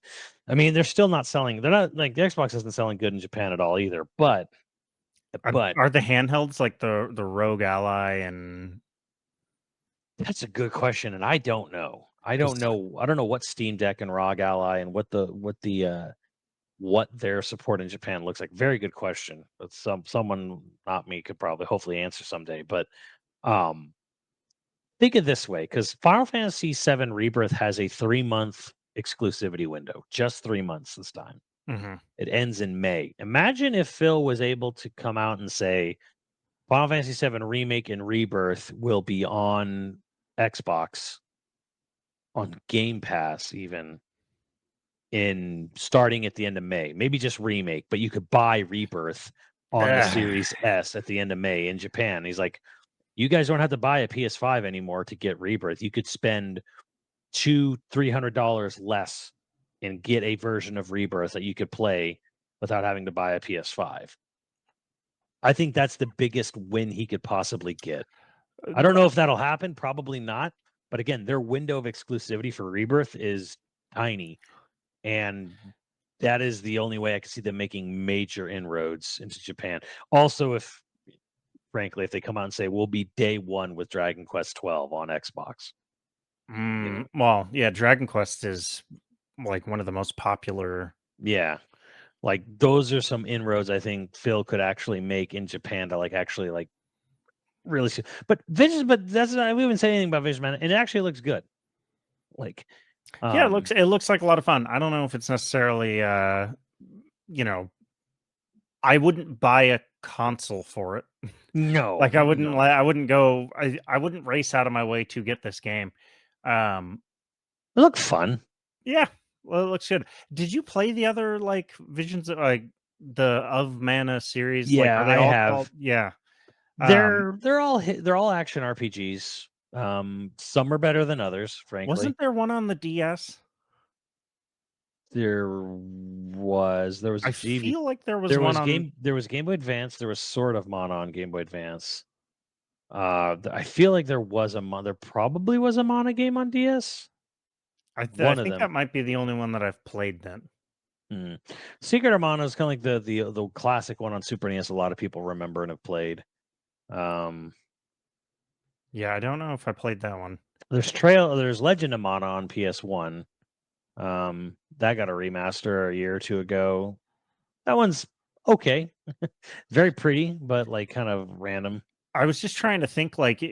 [SPEAKER 2] I mean, they're still not selling. They're not like the Xbox isn't selling good in Japan at all either. But
[SPEAKER 3] are the handhelds like the Rogue Ally and?
[SPEAKER 2] That's a good question, and I don't know. I don't know what Steam Deck and ROG Ally and what their support in Japan looks like. Very good question. But someone, not me, could probably hopefully answer someday. But think of it this way, because Final Fantasy VII Rebirth has a 3-month exclusivity window, just 3 months this time.
[SPEAKER 3] Mm-hmm.
[SPEAKER 2] It ends in May. Imagine if Phil was able to come out and say, Final Fantasy VII Remake and Rebirth will be on Xbox, on Game Pass, even starting at the end of May. Maybe just Remake, but you could buy Rebirth on the Series S at the end of May in Japan. He's like, you guys don't have to buy a PS5 anymore to get Rebirth. You could spend $200-$300 less and get a version of Rebirth that you could play without having to buy a PS5. I think that's the biggest win he could possibly get. I don't know if that'll happen. Probably not. But again, their window of exclusivity for Rebirth is tiny. And that is the only way I can see them making major inroads into Japan. Also, frankly, if they come out and say, we'll be day one with Dragon Quest 12 on Xbox.
[SPEAKER 3] Well, yeah, Dragon Quest is like one of the most popular.
[SPEAKER 2] Yeah. Like those are some inroads I think Phil could actually make in Japan to actually really see. But Visions, but that's not, we haven't said anything about Visions, man. It actually looks good.
[SPEAKER 3] Yeah, it looks like a lot of fun. I don't know if it's necessarily I wouldn't buy a console for it.
[SPEAKER 2] No.
[SPEAKER 3] I wouldn't go I wouldn't race out of my way to get this game.
[SPEAKER 2] It looked fun.
[SPEAKER 3] Yeah. Well, it looks good. Did you play the other Visions of the Of Mana series?
[SPEAKER 2] Yeah,
[SPEAKER 3] I have. Yeah.
[SPEAKER 2] They're all action RPGs. Some are better than others, frankly.
[SPEAKER 3] Wasn't there one on the DS?
[SPEAKER 2] There was.
[SPEAKER 3] I feel like there was one on.
[SPEAKER 2] There was Game Boy Advance. There was sort of Mana on Game Boy Advance. I feel like there probably was a Mana game on DS.
[SPEAKER 3] I think that might be the only one that I've played then.
[SPEAKER 2] Secret of Mana is kind of like the classic one on Super NES. A lot of people remember and have played.
[SPEAKER 3] Yeah, I don't know if I played that one.
[SPEAKER 2] There's Legend of Mana on PS1. That got a remaster a year or two ago. That one's okay. Very pretty, but like kind of random.
[SPEAKER 3] I was just trying to think like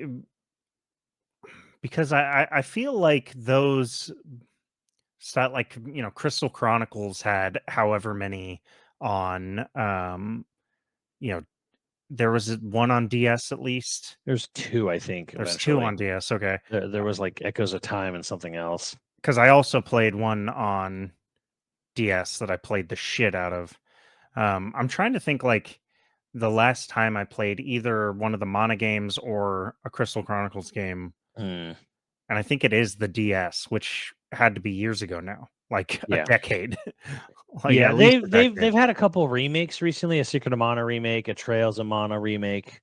[SPEAKER 3] because I feel like those like Crystal Chronicles had however many on you know there was one on DS at least.
[SPEAKER 2] There's two, I think,
[SPEAKER 3] There's two
[SPEAKER 2] eventually.
[SPEAKER 3] on DS. Okay,
[SPEAKER 2] There was like Echoes of Time and something else.
[SPEAKER 3] because I also played one on DS that I played the shit out of. I'm trying to think like the last time I played either one of the Mana games or a Crystal Chronicles game,
[SPEAKER 2] Hmm.
[SPEAKER 3] and I think it is the DS, which had to be years ago now, like a
[SPEAKER 2] Yeah.
[SPEAKER 3] decade, like
[SPEAKER 2] Yeah,
[SPEAKER 3] at least a
[SPEAKER 2] they've
[SPEAKER 3] decade.
[SPEAKER 2] had a couple remakes recently, a Secret of Mana remake, a Trails of Mana remake.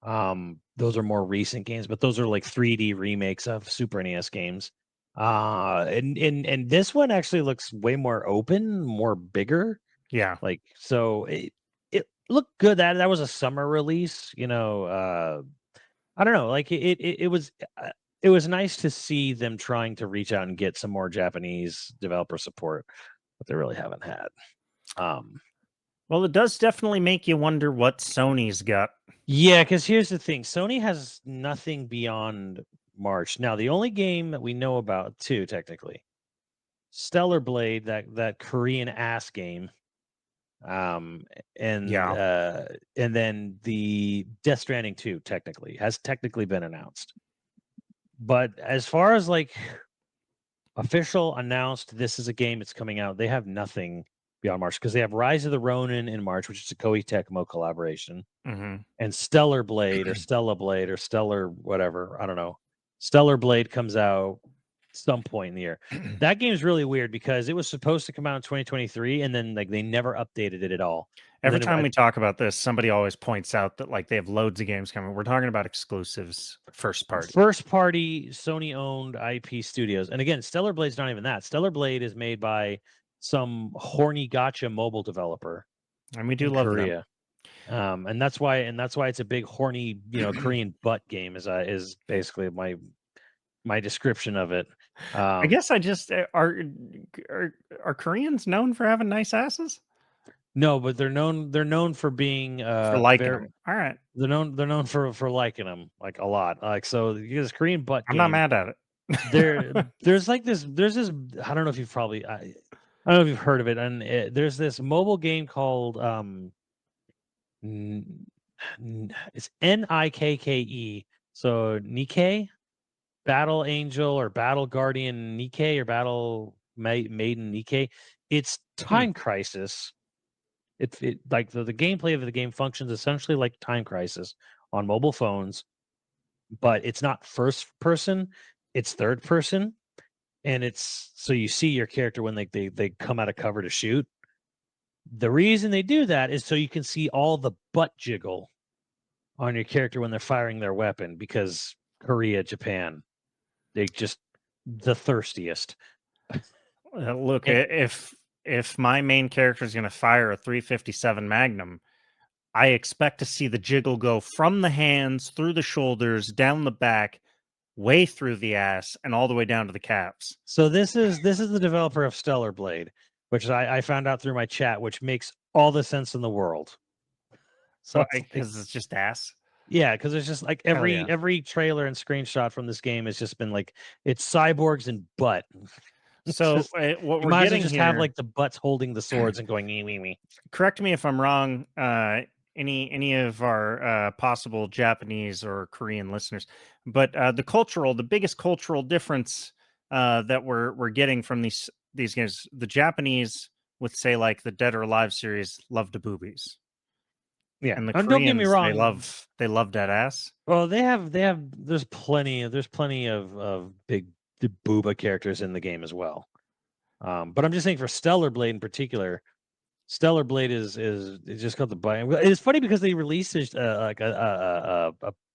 [SPEAKER 2] Those are more recent games, but those are like 3D remakes of Super NES games. And this one actually looks way more open, more bigger.
[SPEAKER 3] Yeah,
[SPEAKER 2] Like so it looked good. That was a summer release, I don't know, like it was nice to see them trying to reach out and get some more Japanese developer support, but they really haven't had. Um
[SPEAKER 3] well, it does definitely make you wonder what Sony's got.
[SPEAKER 2] Yeah, because here's the thing: Sony has nothing beyond March. Now, the only game that we know about, too, technically, Stellar Blade, that Korean ass game, um,
[SPEAKER 3] Yeah,
[SPEAKER 2] and then the Death Stranding 2, technically, has technically been announced. But as far as like official announced, this is a game that's coming out, they have nothing beyond March because they have Rise of the Ronin in March, which is a Koei Tecmo collaboration.
[SPEAKER 3] hmm
[SPEAKER 2] And Stellar Blade or Stella Blade or Stellar whatever, I don't know. Stellar Blade comes out some point in the year. That game is really weird because it was supposed to come out in 2023 and then like they never updated it at all. And
[SPEAKER 3] Every
[SPEAKER 2] then
[SPEAKER 3] time we talk about this, somebody always points out that like they have loads of games coming. We're talking about exclusives, first party.
[SPEAKER 2] first party Sony owned IP studios. And again, Stellar Blade's not even that. Stellar Blade is made by some horny gotcha mobile developer
[SPEAKER 3] And we do
[SPEAKER 2] in
[SPEAKER 3] love them.
[SPEAKER 2] Korea. And that's why it's a big horny, Korean butt game is basically my description of it.
[SPEAKER 3] I guess I just are Koreans known for having nice asses?
[SPEAKER 2] No, but they're known for being
[SPEAKER 3] For liking
[SPEAKER 2] very
[SPEAKER 3] them. All right.
[SPEAKER 2] they're known for liking them like a lot. Like so this Korean butt
[SPEAKER 3] I'm not
[SPEAKER 2] game
[SPEAKER 3] mad at it.
[SPEAKER 2] there's this I don't know if you've probably I don't know if you've heard of it and there's this mobile game called it's Nikke, so Nikke Battle Angel or Battle Guardian Nikke or Battle Maiden Nikke. It's
[SPEAKER 3] Hmm.
[SPEAKER 2] Time Crisis. It like the gameplay of the game functions essentially like Time Crisis on mobile phones, but it's not first person, it's third person, and it's so you see your character when they come out of cover to shoot. The reason they do that is so you can see all the butt jiggle on your character when they're firing their weapon because Korea, Japan, they just the thirstiest.
[SPEAKER 3] Look,
[SPEAKER 2] And
[SPEAKER 3] if my main character is going to fire a 357 Magnum, I expect to see the jiggle go from the hands, through the shoulders, down the back, way through the ass, and all the way down to the calves.
[SPEAKER 2] so this is the developer of Stellar Blade, which I found out through my chat, which makes all the sense in the world. So
[SPEAKER 3] Well,
[SPEAKER 2] it's like,
[SPEAKER 3] because it's just ass.
[SPEAKER 2] yeah, because it's just like
[SPEAKER 3] Hell
[SPEAKER 2] every
[SPEAKER 3] yeah.
[SPEAKER 2] every trailer and screenshot from this game has just been like it's cyborgs and butt. It's
[SPEAKER 3] So
[SPEAKER 2] just
[SPEAKER 3] what
[SPEAKER 2] you
[SPEAKER 3] we're
[SPEAKER 2] might as well
[SPEAKER 3] getting
[SPEAKER 2] just have
[SPEAKER 3] here,
[SPEAKER 2] like the butts holding the swords and going me me me.
[SPEAKER 3] correct me if I'm wrong, any of our possible Japanese or Korean listeners, but the biggest cultural difference that we're getting from these games, the Japanese with say like the Dead or Alive series love the boobies,
[SPEAKER 2] Yeah,
[SPEAKER 3] and the
[SPEAKER 2] and don't get me
[SPEAKER 3] Koreans
[SPEAKER 2] wrong.
[SPEAKER 3] they love that ass.
[SPEAKER 2] Well, they have there's plenty of big the booba characters in the game as well. But I'm just saying for Stellar Blade in particular, Stellar Blade is it's just called the buy. It's funny because they released like a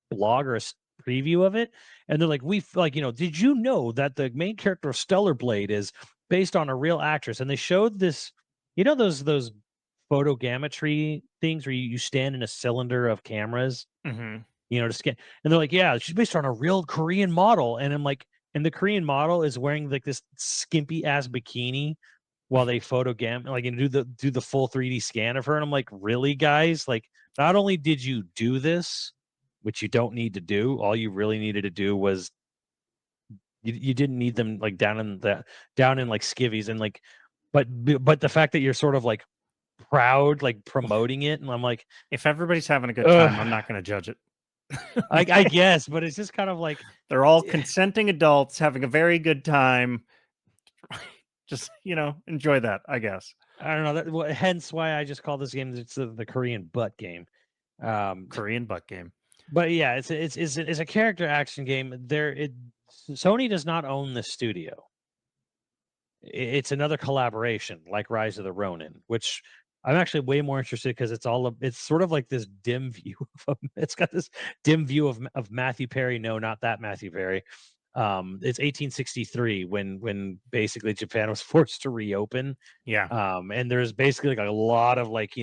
[SPEAKER 2] blog or a preview of it, and they're like, did you know that the main character of Stellar Blade is based on a real actress? And they showed this, those photogrammetry things where you stand in a cylinder of cameras
[SPEAKER 3] Hmm
[SPEAKER 2] to scan. And they're like, yeah, she's based on a real Korean model. And I'm like, and the Korean model is wearing like this skimpy ass bikini while they like and do the full 3D scan of her. And I'm like, really, guys? Like, not only did you do this, which you don't need to do, all you really needed to do was you didn't need them like down in like skivvies and like, but the fact that you're sort of like proud, like promoting it, and I'm like,
[SPEAKER 3] If everybody's having a good time, I'm not going to judge it.
[SPEAKER 2] I guess, but it's just kind of like
[SPEAKER 3] They're all consenting adults having a very good time. Just, enjoy that, I guess.
[SPEAKER 2] I don't know. Hence why I just call this game it's the Korean butt game.
[SPEAKER 3] Korean butt game.
[SPEAKER 2] But yeah, it's a character action game. Sony does not own the studio. It's another collaboration like Rise of the Ronin, which I'm actually way more interested because it's sort of like this dim view it's got this dim view of Matthew Perry. No, not that Matthew Perry. It's 1863 when basically Japan was forced to reopen.
[SPEAKER 3] Yeah.
[SPEAKER 2] And there's basically like a lot of like,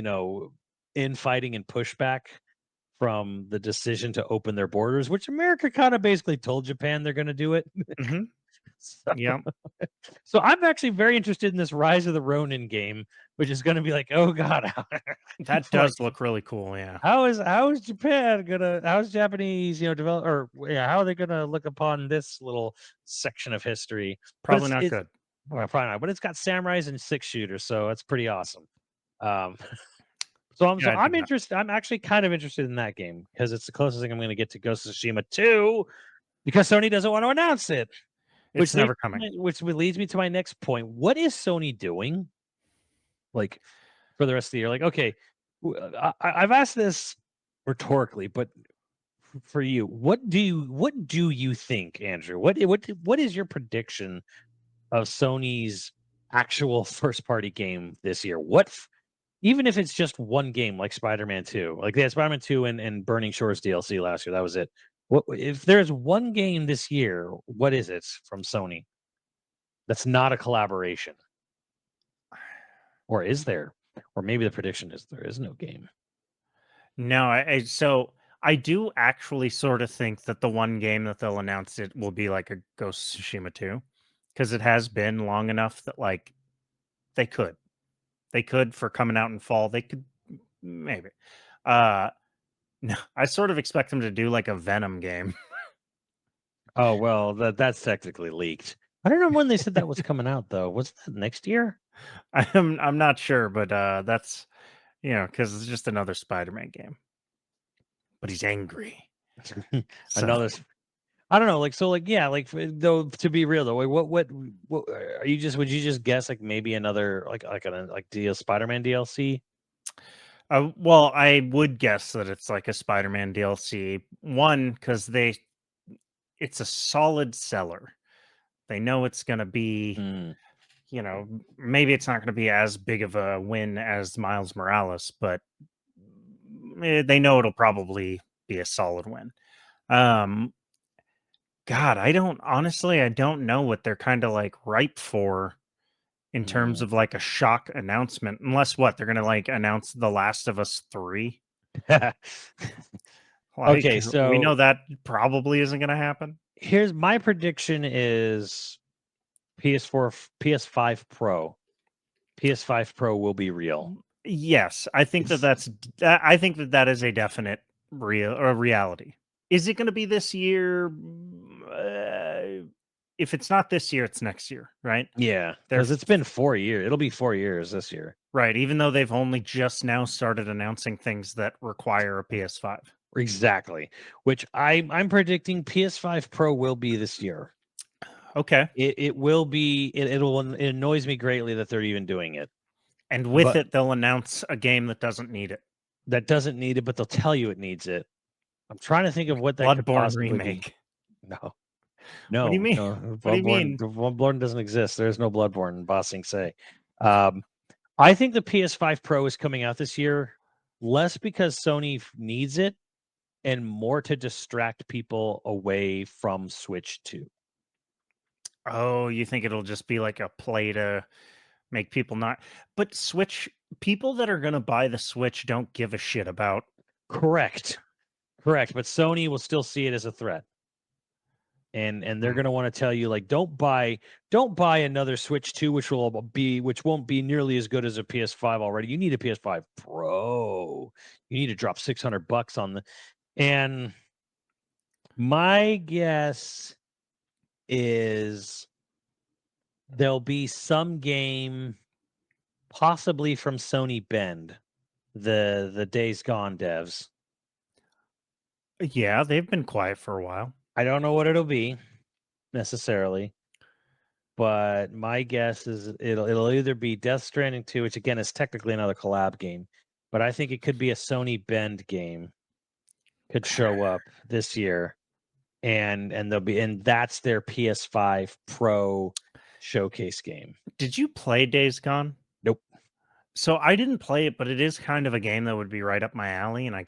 [SPEAKER 2] infighting and pushback from the decision to open their borders, which America kind of basically told Japan they're going to do it.
[SPEAKER 3] Mm-hmm.
[SPEAKER 2] So,
[SPEAKER 3] Yeah.
[SPEAKER 2] so I'm actually very interested in this Rise of the Ronin game, which is going to be like, oh god,
[SPEAKER 3] That does look really cool. Yeah.
[SPEAKER 2] how is Japan how's Japanese develop, or how are they gonna look upon this little section of history?
[SPEAKER 3] Probably not good.
[SPEAKER 2] Well, probably not, but it's got samurais and 6-shooters, so it's pretty awesome. So I'm interested. I'm actually kind of interested in that game because it's the closest thing I'm going to get to Ghost of Tsushima 2 because Sony doesn't want to announce it.
[SPEAKER 3] It's never coming.
[SPEAKER 2] Which leads me to my next point. What is Sony doing? Like for the rest of the year? Like, okay, I've asked this rhetorically, but for you, what do you think, Andrew? What is your prediction of Sony's actual first party game this year? Even if it's just one game like Spider-Man 2, like they had Spider-Man 2 and Burning Shores DLC last year, that was it. What if there's one game this year? What is it from Sony that's not a collaboration, or is there? Or maybe the prediction is there is no game.
[SPEAKER 3] No, so I do actually sort of think that the one game that they'll announce it will be like a Ghost of Tsushima 2, because it has been long enough that like they could for coming out in fall. They could maybe. No, I sort of expect them to do like a Venom game.
[SPEAKER 2] Oh well, that's technically leaked. I don't know when they said that was coming out though. Was that next year?
[SPEAKER 3] I'm not sure, but that's because it's just another Spider-Man game. But he's angry.
[SPEAKER 2] Another. I don't know, though. To be real though, what are you just? Would you just guess like maybe another Spider-Man DLC?
[SPEAKER 3] Well, I would guess that it's like a Spider-Man DLC. One, because it's a solid seller. They know it's going to be, maybe it's not going to be as big of a win as Miles Morales, but they know it'll probably be a solid win. God, I don't know what they're kind of like ripe for in terms of like a shock announcement, unless they're going to like announce The Last of Us 3.
[SPEAKER 2] Okay, so
[SPEAKER 3] we know that probably isn't going to happen.
[SPEAKER 2] Here's my prediction is PS4, PS5 Pro. PS5 Pro will be real.
[SPEAKER 3] Yes, I think I think that is a definite reality. Is it going to be this year? If it's not this year, it's next year, right?
[SPEAKER 2] Yeah, because it's been 4 years. It'll be 4 years this year.
[SPEAKER 3] Right, even though they've only just now started announcing things that require a PS5.
[SPEAKER 2] Exactly, which I'm predicting PS5 Pro will be this year.
[SPEAKER 3] Okay.
[SPEAKER 2] It will be. It annoys me greatly that they're even doing it.
[SPEAKER 3] And with it, they'll announce a game that doesn't need it.
[SPEAKER 2] That doesn't need it, but they'll tell you it needs it. I'm trying to think of what that
[SPEAKER 3] Bloodborne
[SPEAKER 2] could possibly
[SPEAKER 3] remake.
[SPEAKER 2] Be. No.
[SPEAKER 3] What do you mean?
[SPEAKER 2] No,
[SPEAKER 3] what do you mean?
[SPEAKER 2] Bloodborne doesn't exist. There's no Bloodborne. Bossing say. I think the PS5 Pro is coming out this year, less because Sony needs it, and more to distract people away from Switch 2.
[SPEAKER 3] Oh, you think it'll just be like a play to make people not? But Switch people that are going to buy the Switch don't give a shit about.
[SPEAKER 2] Correct. Correct, but Sony will still see it as a threat. And they're going to want to tell you, like, don't buy another Switch 2, which won't be nearly as good as a PS5 already. You need a PS5 Pro. You need to drop $600 on the. And my guess is there'll be some game, possibly from Sony Bend, the Days Gone devs.
[SPEAKER 3] Yeah, they've been quiet for a while.
[SPEAKER 2] I don't know what it'll be necessarily, but my guess is it'll either be Death Stranding 2, which again is technically another collab game, but I think it could be a Sony Bend game could show up this year, and that's their PS5 Pro showcase game.
[SPEAKER 3] Did you play Days Gone?
[SPEAKER 2] Nope.
[SPEAKER 3] So I didn't play it, but it is kind of a game that would be right up my alley, and I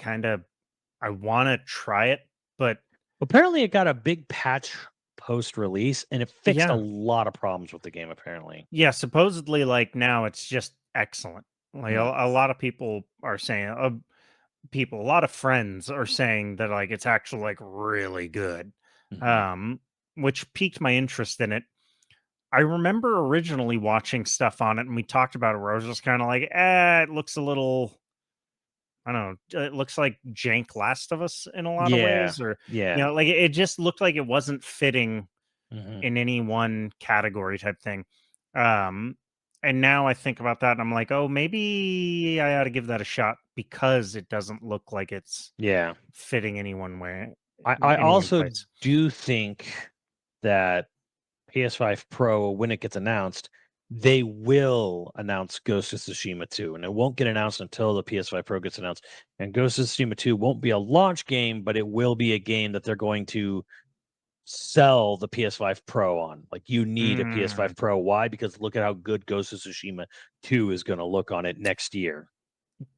[SPEAKER 3] want to try it, but
[SPEAKER 2] Apparently it got a big patch post-release, and it fixed
[SPEAKER 3] Yeah.
[SPEAKER 2] a lot of problems with the game, apparently.
[SPEAKER 3] yeah, supposedly like now it's just excellent. Like
[SPEAKER 2] Hmm.
[SPEAKER 3] a lot of people are saying, a lot of friends are saying that like it's actually like really good,
[SPEAKER 2] Mhm.
[SPEAKER 3] which piqued my interest in it. I remember originally watching stuff on it, and we talked about it where I was just kind of like, it looks a little. I don't know. It looks like jank Last of Us in a lot of
[SPEAKER 2] Yeah.
[SPEAKER 3] ways, or
[SPEAKER 2] Yeah.
[SPEAKER 3] like it just looked like it wasn't fitting
[SPEAKER 2] Mhm.
[SPEAKER 3] in any one category type thing. Um, and now I think about that, and I'm like, oh, maybe I ought to give that a shot because it doesn't look like it's
[SPEAKER 2] Yeah.
[SPEAKER 3] fitting any one way,
[SPEAKER 2] I
[SPEAKER 3] any one
[SPEAKER 2] also
[SPEAKER 3] place.
[SPEAKER 2] do think that PS5 Pro, when it gets announced, they will announce Ghost of Tsushima 2, and it won't get announced until the PS5 Pro gets announced. And Ghost of Tsushima 2 won't be a launch game, but it will be a game that they're going to sell the PS5 Pro on. Like, you need a
[SPEAKER 3] Mm,
[SPEAKER 2] PS5 Pro. Why? Because look at how good Ghost of Tsushima 2 is going to look on it next year.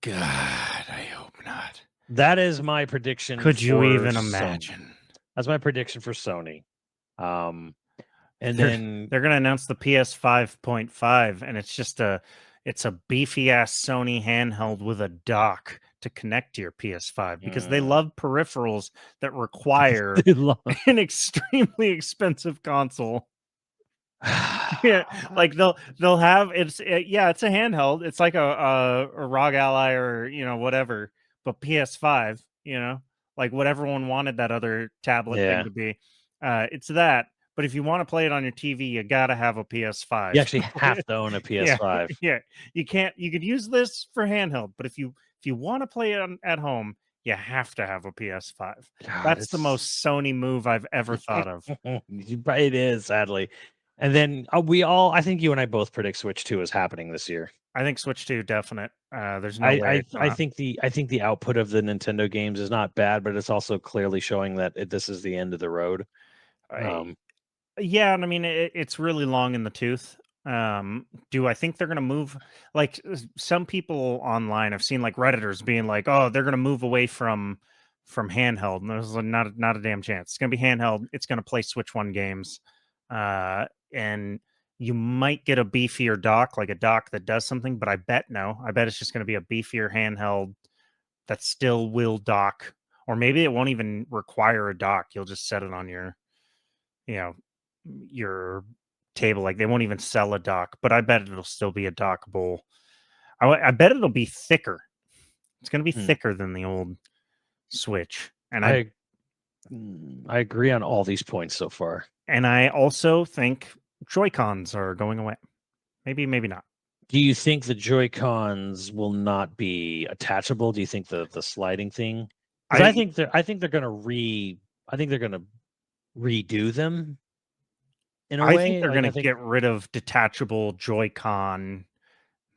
[SPEAKER 3] God, I hope not.
[SPEAKER 2] That is my prediction
[SPEAKER 3] Could you
[SPEAKER 2] for
[SPEAKER 3] even
[SPEAKER 2] Sony.
[SPEAKER 3] imagine?
[SPEAKER 2] That's my prediction for Sony. And
[SPEAKER 3] They're
[SPEAKER 2] then
[SPEAKER 3] they're gonna announce the PS 5.5, and it's a beefy ass Sony handheld with a dock to connect to your PS5 because they love peripherals that require
[SPEAKER 2] they love
[SPEAKER 3] an extremely expensive console. Yeah, like they'll have it's a handheld. It's like a ROG Ally or whatever, but PS5, like what everyone wanted that other tablet thing
[SPEAKER 2] yeah.
[SPEAKER 3] to be. It's that. But if you want to play it on your TV, you gotta have a PS5.
[SPEAKER 2] You actually have to own a
[SPEAKER 3] Yeah,
[SPEAKER 2] PS5.
[SPEAKER 3] yeah. You can't. You could use this for handheld, but if you want to play it at home, you have to have a PS5.
[SPEAKER 2] God,
[SPEAKER 3] That's the
[SPEAKER 2] it's
[SPEAKER 3] most Sony move I've ever thought of.
[SPEAKER 2] it is, sadly. And then I think you and I both predict Switch 2 is happening this year.
[SPEAKER 3] I think Switch 2 definite. There's no way it's
[SPEAKER 2] I
[SPEAKER 3] not.
[SPEAKER 2] think the output of the Nintendo games is not bad, but it's also clearly showing that this is the end of the road.
[SPEAKER 3] I, yeah, and I mean it's really long in the tooth. Do I think they're gonna move? Like some people online, I've seen like Redditors being like, "Oh, they're gonna move away from handheld," and there's like, not a damn chance. It's gonna be handheld. It's gonna play Switch One games, and you might get a beefier dock, like a dock that does something. But I bet no. I bet it's just gonna be a beefier handheld that still will dock, or maybe it won't even require a dock. You'll just set it on you know, your table. Like they won't even sell a dock, but I bet it'll still be a dockable. I bet it'll be thicker. It's going to be
[SPEAKER 2] Hmm.
[SPEAKER 3] thicker than the old Switch, and
[SPEAKER 2] I agree on all these points so far.
[SPEAKER 3] I also think Joy-Cons are going away. Maybe not.
[SPEAKER 2] Do you think the Joy-Cons will not be attachable? Do you think the sliding thing? Because I think they're going to redo them in a
[SPEAKER 3] I
[SPEAKER 2] way.
[SPEAKER 3] think they're
[SPEAKER 2] Like,
[SPEAKER 3] going
[SPEAKER 2] I
[SPEAKER 3] to
[SPEAKER 2] think
[SPEAKER 3] get rid of detachable Joy-Con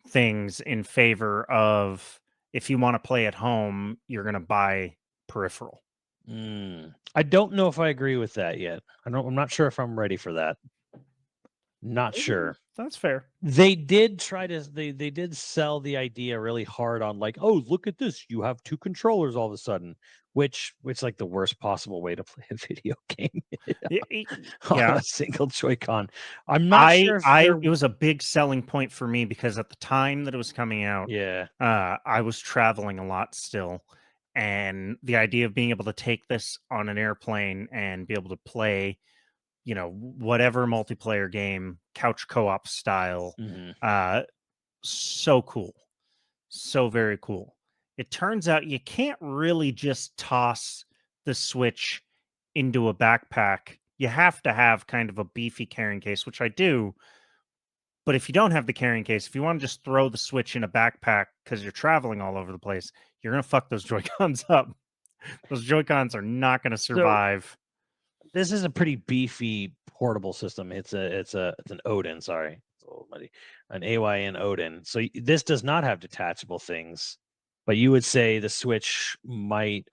[SPEAKER 3] things in favor of if you want to play at home, you're going to buy peripheral.
[SPEAKER 2] I don't know if I agree with that yet. I'm not sure if I'm ready for that. Not sure.
[SPEAKER 3] That's fair.
[SPEAKER 2] They did they did sell the idea really hard on, like, oh, look at this, you have two controllers all of a sudden, which like the worst possible way to play a video game on
[SPEAKER 3] Yeah.
[SPEAKER 2] a single Joy-Con. I'm not sure if they're
[SPEAKER 3] it was a big selling point for me because at the time that it was coming out,
[SPEAKER 2] yeah.
[SPEAKER 3] I was traveling a lot still, And the idea of being able to take this on an airplane and be able to play, whatever multiplayer game, couch co-op style,
[SPEAKER 2] Mhm.
[SPEAKER 3] so cool. So very cool. It turns out you can't really just toss the Switch into a backpack. You have to have kind of a beefy carrying case, which I do. But if you don't have the carrying case, if you want to just throw the Switch in a backpack because you're traveling all over the place, you're going to fuck those Joy-Cons up. Those Joy-Cons are not going to
[SPEAKER 2] So
[SPEAKER 3] survive.
[SPEAKER 2] this is a pretty beefy portable system. It's an Odin, sorry. It's a little muddy. An AYN Odin. So this does not have detachable things, but you would say the Switch might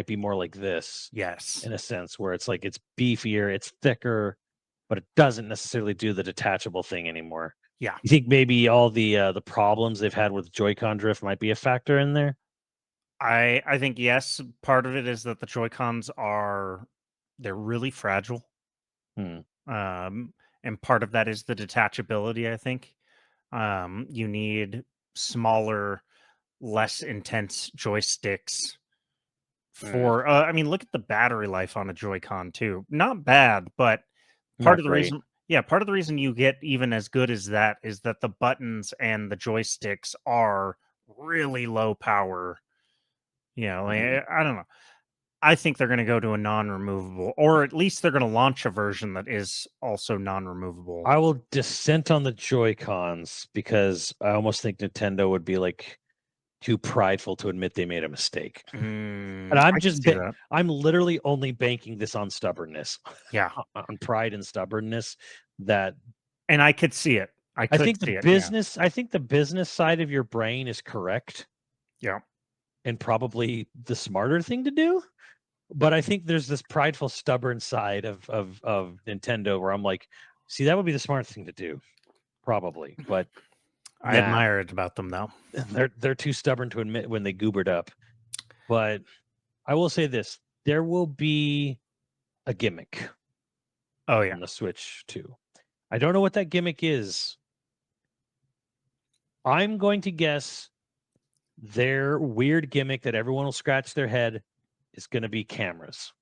[SPEAKER 2] be more like this
[SPEAKER 3] Yes.
[SPEAKER 2] in a sense, where it's like it's beefier, it's thicker, but it doesn't necessarily do the detachable thing anymore.
[SPEAKER 3] Yeah.
[SPEAKER 2] You think maybe all the problems they've had with Joy-Con drift might be a factor in there?
[SPEAKER 3] I think yes, part of it is that the Joy-Cons they're really fragile.
[SPEAKER 2] Hmm.
[SPEAKER 3] And part of that is the detachability, I think. You need smaller, less intense joysticks
[SPEAKER 2] Mm,
[SPEAKER 3] for I mean, look at the battery life on a Joy-Con too. Not bad, but part
[SPEAKER 2] not
[SPEAKER 3] of the
[SPEAKER 2] great.
[SPEAKER 3] reason part of the reason you get even as good as that is that the buttons and the joysticks are really low power.
[SPEAKER 2] Mhm.
[SPEAKER 3] I don't know. I think they're going to go to a non-removable, or at least they're going to launch a version that is also non-removable.
[SPEAKER 2] I will dissent on the Joy-Cons because I almost think Nintendo would be like too prideful to admit they made a mistake. And
[SPEAKER 3] I can see that.
[SPEAKER 2] I'm literally only banking this on stubbornness,
[SPEAKER 3] Yeah,
[SPEAKER 2] on pride and stubbornness that
[SPEAKER 3] and I could see it. I could see it. Yeah,
[SPEAKER 2] I think the business side of your brain is correct
[SPEAKER 3] yeah.
[SPEAKER 2] and probably the smarter thing to do. But I think there's this prideful, stubborn side of Nintendo where I'm like, see, that would be the smart thing to do, probably. But
[SPEAKER 3] I
[SPEAKER 2] nah,
[SPEAKER 3] admire it about them though.
[SPEAKER 2] they're too stubborn to admit when they goobered up. But I will say this: there will be a gimmick
[SPEAKER 3] Oh yeah,
[SPEAKER 2] on the Switch too. I don't know what that gimmick is. I'm going to guess their weird gimmick that everyone will scratch their head is going to be cameras.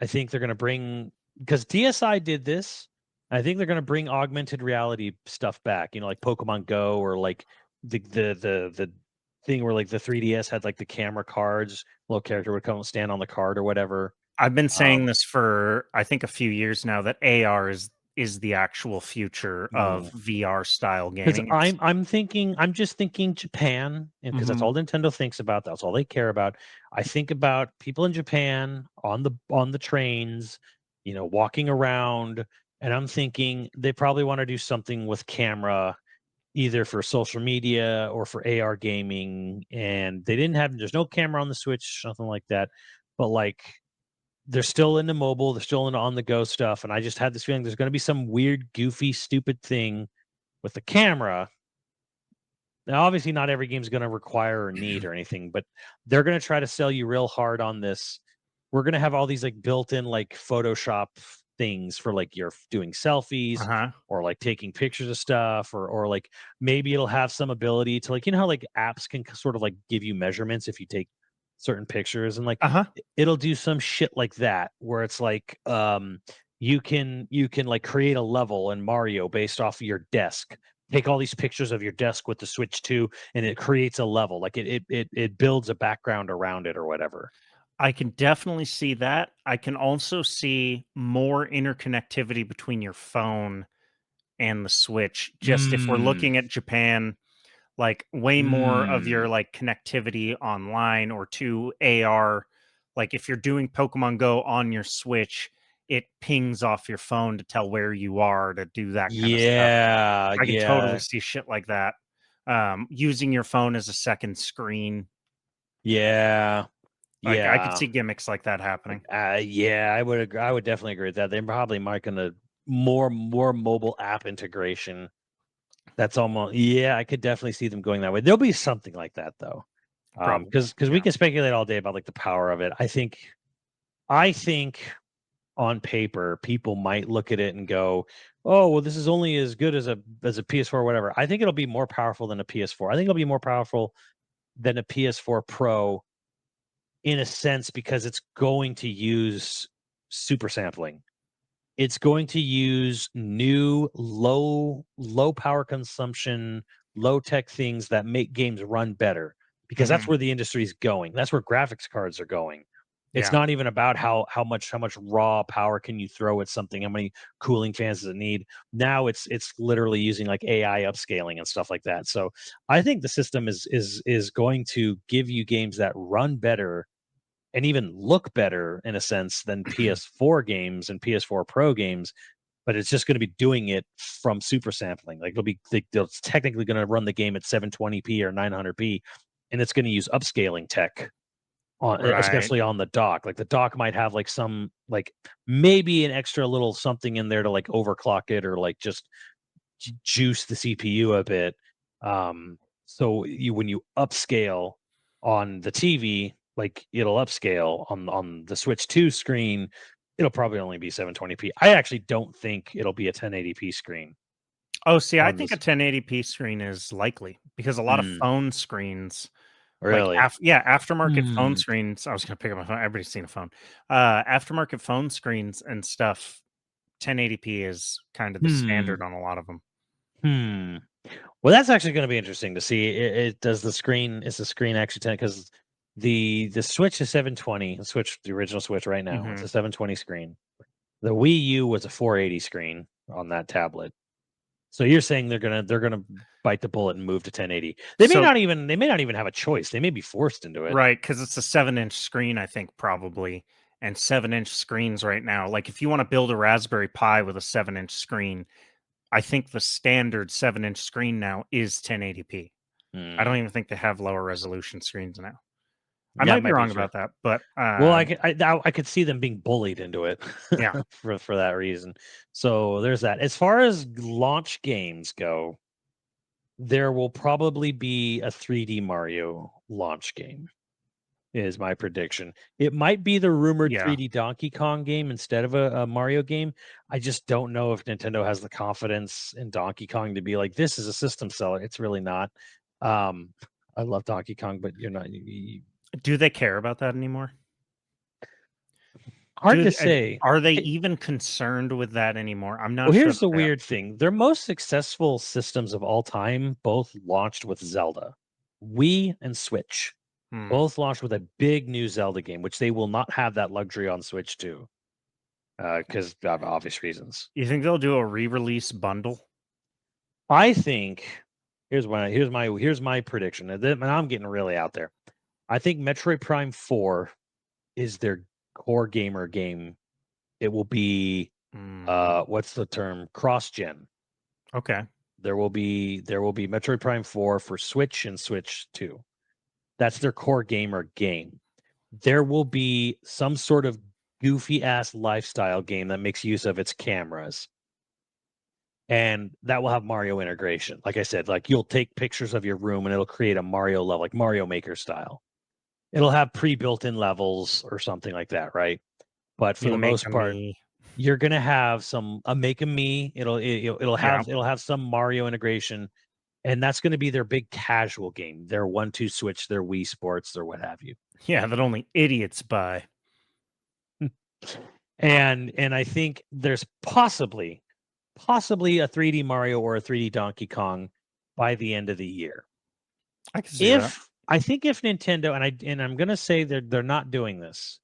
[SPEAKER 2] I think they're going to bring because DSi did this. I think they're going to bring augmented reality stuff back. Like Pokemon Go or like the thing where like the 3DS had like the camera cards. Little character would come and stand on the card or whatever.
[SPEAKER 3] I've been saying
[SPEAKER 2] Um,
[SPEAKER 3] this for I think a few years now that AR is the actual future of VR style
[SPEAKER 2] Because
[SPEAKER 3] gaming. It's
[SPEAKER 2] I'm just thinking Japan, because that's
[SPEAKER 3] Mhm.
[SPEAKER 2] all Nintendo thinks about. That's all they care about. I think about people in Japan on the trains, walking around, and I'm thinking they probably want to do something with camera, either for social media or for AR gaming. And there's no camera on the Switch, nothing like that. But like they're still into mobile, they're still into on the go stuff. And I just had this feeling there's gonna be some weird, goofy, stupid thing with the camera. Now, obviously, not every game is going to require or need or anything, but they're going to try to sell you real hard on this. We're going to have all these like built-in like Photoshop things for like you're doing selfies
[SPEAKER 3] Uh-huh.
[SPEAKER 2] or like taking pictures of stuff, or like maybe it'll have some ability to like how like apps can sort of like give you measurements if you take certain pictures, and like
[SPEAKER 3] Uh-huh.
[SPEAKER 2] it'll do some shit like that where it's like you can like create a level in Mario based off of your desk, take all these pictures of your desk with the Switch 2, and it creates a level. Like it builds a background around it or whatever.
[SPEAKER 3] I can definitely see that. I can also see more interconnectivity between your phone and the Switch. Just if we're
[SPEAKER 2] Mm,
[SPEAKER 3] looking at Japan, like way more of
[SPEAKER 2] mm.
[SPEAKER 3] your like connectivity online or to AR. Like if you're doing Pokemon Go on your Switch, it pings off your phone to tell where you are to do that kind of stuff.
[SPEAKER 2] Yeah,
[SPEAKER 3] I can totally
[SPEAKER 2] yeah,
[SPEAKER 3] see shit like that. Using your phone as a second screen.
[SPEAKER 2] yeah,
[SPEAKER 3] Like I could
[SPEAKER 2] yeah.
[SPEAKER 3] see gimmicks like that happening.
[SPEAKER 2] Yeah, I would agree. I would definitely agree with that. They probably might gonna more mobile app integration. That's almost yeah. I could definitely see them going that way. There'll be something like that though,
[SPEAKER 3] Probably.
[SPEAKER 2] because we
[SPEAKER 3] Yeah.
[SPEAKER 2] can speculate all day about like the power of it. I think on paper, people might look at it and go, "Oh, well, this is only as good as a PS4 or whatever." I think it'll be more powerful than a PS4. I think it'll be more powerful than a PS4 Pro in a sense because it's going to use super sampling. It's going to use new low power consumption, low tech things that make games run better because that's
[SPEAKER 3] Mhm.
[SPEAKER 2] where the industry is going. That's where graphics cards are going. It's
[SPEAKER 3] Yeah.
[SPEAKER 2] not even about how much raw power can you throw at something, how many cooling fans does it need. Now it's literally using like AI upscaling and stuff like that. So I think the system is going to give you games that run better and even look better in a sense than PS4 games and PS4 Pro games, but it's just going to be doing it from super sampling. Like it's technically going to run the game at 720p or 900p, and it's going to use upscaling tech on,
[SPEAKER 3] Right.
[SPEAKER 2] especially on the dock. Like the dock might have like some like maybe an extra little something in there to like overclock it or like just juice the CPU a bit. So when you upscale on the TV, like it'll upscale on the Switch 2 screen, it'll probably only be 720p. I actually don't think it'll be a 1080p screen
[SPEAKER 3] Oh, see, I
[SPEAKER 2] on
[SPEAKER 3] think a
[SPEAKER 2] this.
[SPEAKER 3] 1080p screen is likely because a lot of
[SPEAKER 2] Hmm,
[SPEAKER 3] phone screens, like
[SPEAKER 2] really?
[SPEAKER 3] aftermarket phone
[SPEAKER 2] Hmm.
[SPEAKER 3] screens. I was gonna pick up my phone. Everybody's seen a phone. Aftermarket phone screens and stuff. 1080p is kind of the
[SPEAKER 2] Hmm.
[SPEAKER 3] standard on a lot of them.
[SPEAKER 2] Hmm. Well, that's actually going to be interesting to see. Does the screen is the screen actually 10 because the Switch is 720. The Switch, the original Switch, right now, it's
[SPEAKER 3] Hmm.
[SPEAKER 2] a 720 screen. The Wii U was a 480 screen on that tablet. So you're saying they're gonna bite the bullet and move to 1080.
[SPEAKER 3] So
[SPEAKER 2] They may not even have a choice. They may be forced into it.
[SPEAKER 3] right, because it's a 7-inch screen, I think probably, and 7-inch screens right now. Like if you want to build a Raspberry Pi with a 7-inch screen, I think the standard 7-inch screen now is 1080p. I don't
[SPEAKER 2] Hmm.
[SPEAKER 3] even think they have lower resolution screens now. I
[SPEAKER 2] Yeah, it
[SPEAKER 3] might be
[SPEAKER 2] might be
[SPEAKER 3] wrong
[SPEAKER 2] true.
[SPEAKER 3] about that, but
[SPEAKER 2] Well, I could see them being bullied into it
[SPEAKER 3] yeah.
[SPEAKER 2] for that reason. So there's that. As far as launch games go, there will probably be a 3D Mario launch game. Is my prediction. It might be the rumored
[SPEAKER 3] Yeah.
[SPEAKER 2] 3D Donkey Kong game instead of a Mario game. I just don't know if Nintendo has the confidence in Donkey Kong to be like, this is a system seller. It's really not. Um, I love Donkey Kong, but you're not.
[SPEAKER 3] Do they care about that anymore?
[SPEAKER 2] Hard to say.
[SPEAKER 3] Are they even concerned with that anymore? I'm not
[SPEAKER 2] Well,
[SPEAKER 3] sure
[SPEAKER 2] here's
[SPEAKER 3] that
[SPEAKER 2] the
[SPEAKER 3] they are.
[SPEAKER 2] weird thing. Their most successful systems of all time both launched with Zelda. Wii and Switch
[SPEAKER 3] Hmm.
[SPEAKER 2] both launched with a big new Zelda game, which they will not have that luxury on Switch too, because of obvious reasons.
[SPEAKER 3] You think they'll do a re-release bundle?
[SPEAKER 2] I think here's my prediction, and I'm getting really out there. I think Metroid Prime 4 is their core gamer game. It will be
[SPEAKER 3] Hmm.
[SPEAKER 2] what's the term? Cross-gen.
[SPEAKER 3] Okay.
[SPEAKER 2] There will be Metroid Prime 4 for Switch and Switch 2. That's their core gamer game. There will be some sort of goofy ass lifestyle game that makes use of its cameras. And that will have Mario integration. Like I said, like you'll take pictures of your room and it'll create a Mario level, like Mario Maker style. It'll have pre-built in levels or something like that, right? But for
[SPEAKER 3] You
[SPEAKER 2] the
[SPEAKER 3] make
[SPEAKER 2] most
[SPEAKER 3] a
[SPEAKER 2] part,
[SPEAKER 3] me.
[SPEAKER 2] you're gonna have some a make a me.
[SPEAKER 3] Yeah.
[SPEAKER 2] It'll have some Mario integration, and that's gonna be their big casual game, their 1-2 switch, their Wii Sports, or what have you.
[SPEAKER 3] Yeah, that only idiots buy.
[SPEAKER 2] And I think there's possibly a 3D Mario or a 3D Donkey Kong by the end of the year.
[SPEAKER 3] I can see that.
[SPEAKER 2] If I think if Nintendo and I'm gonna say they're not doing this,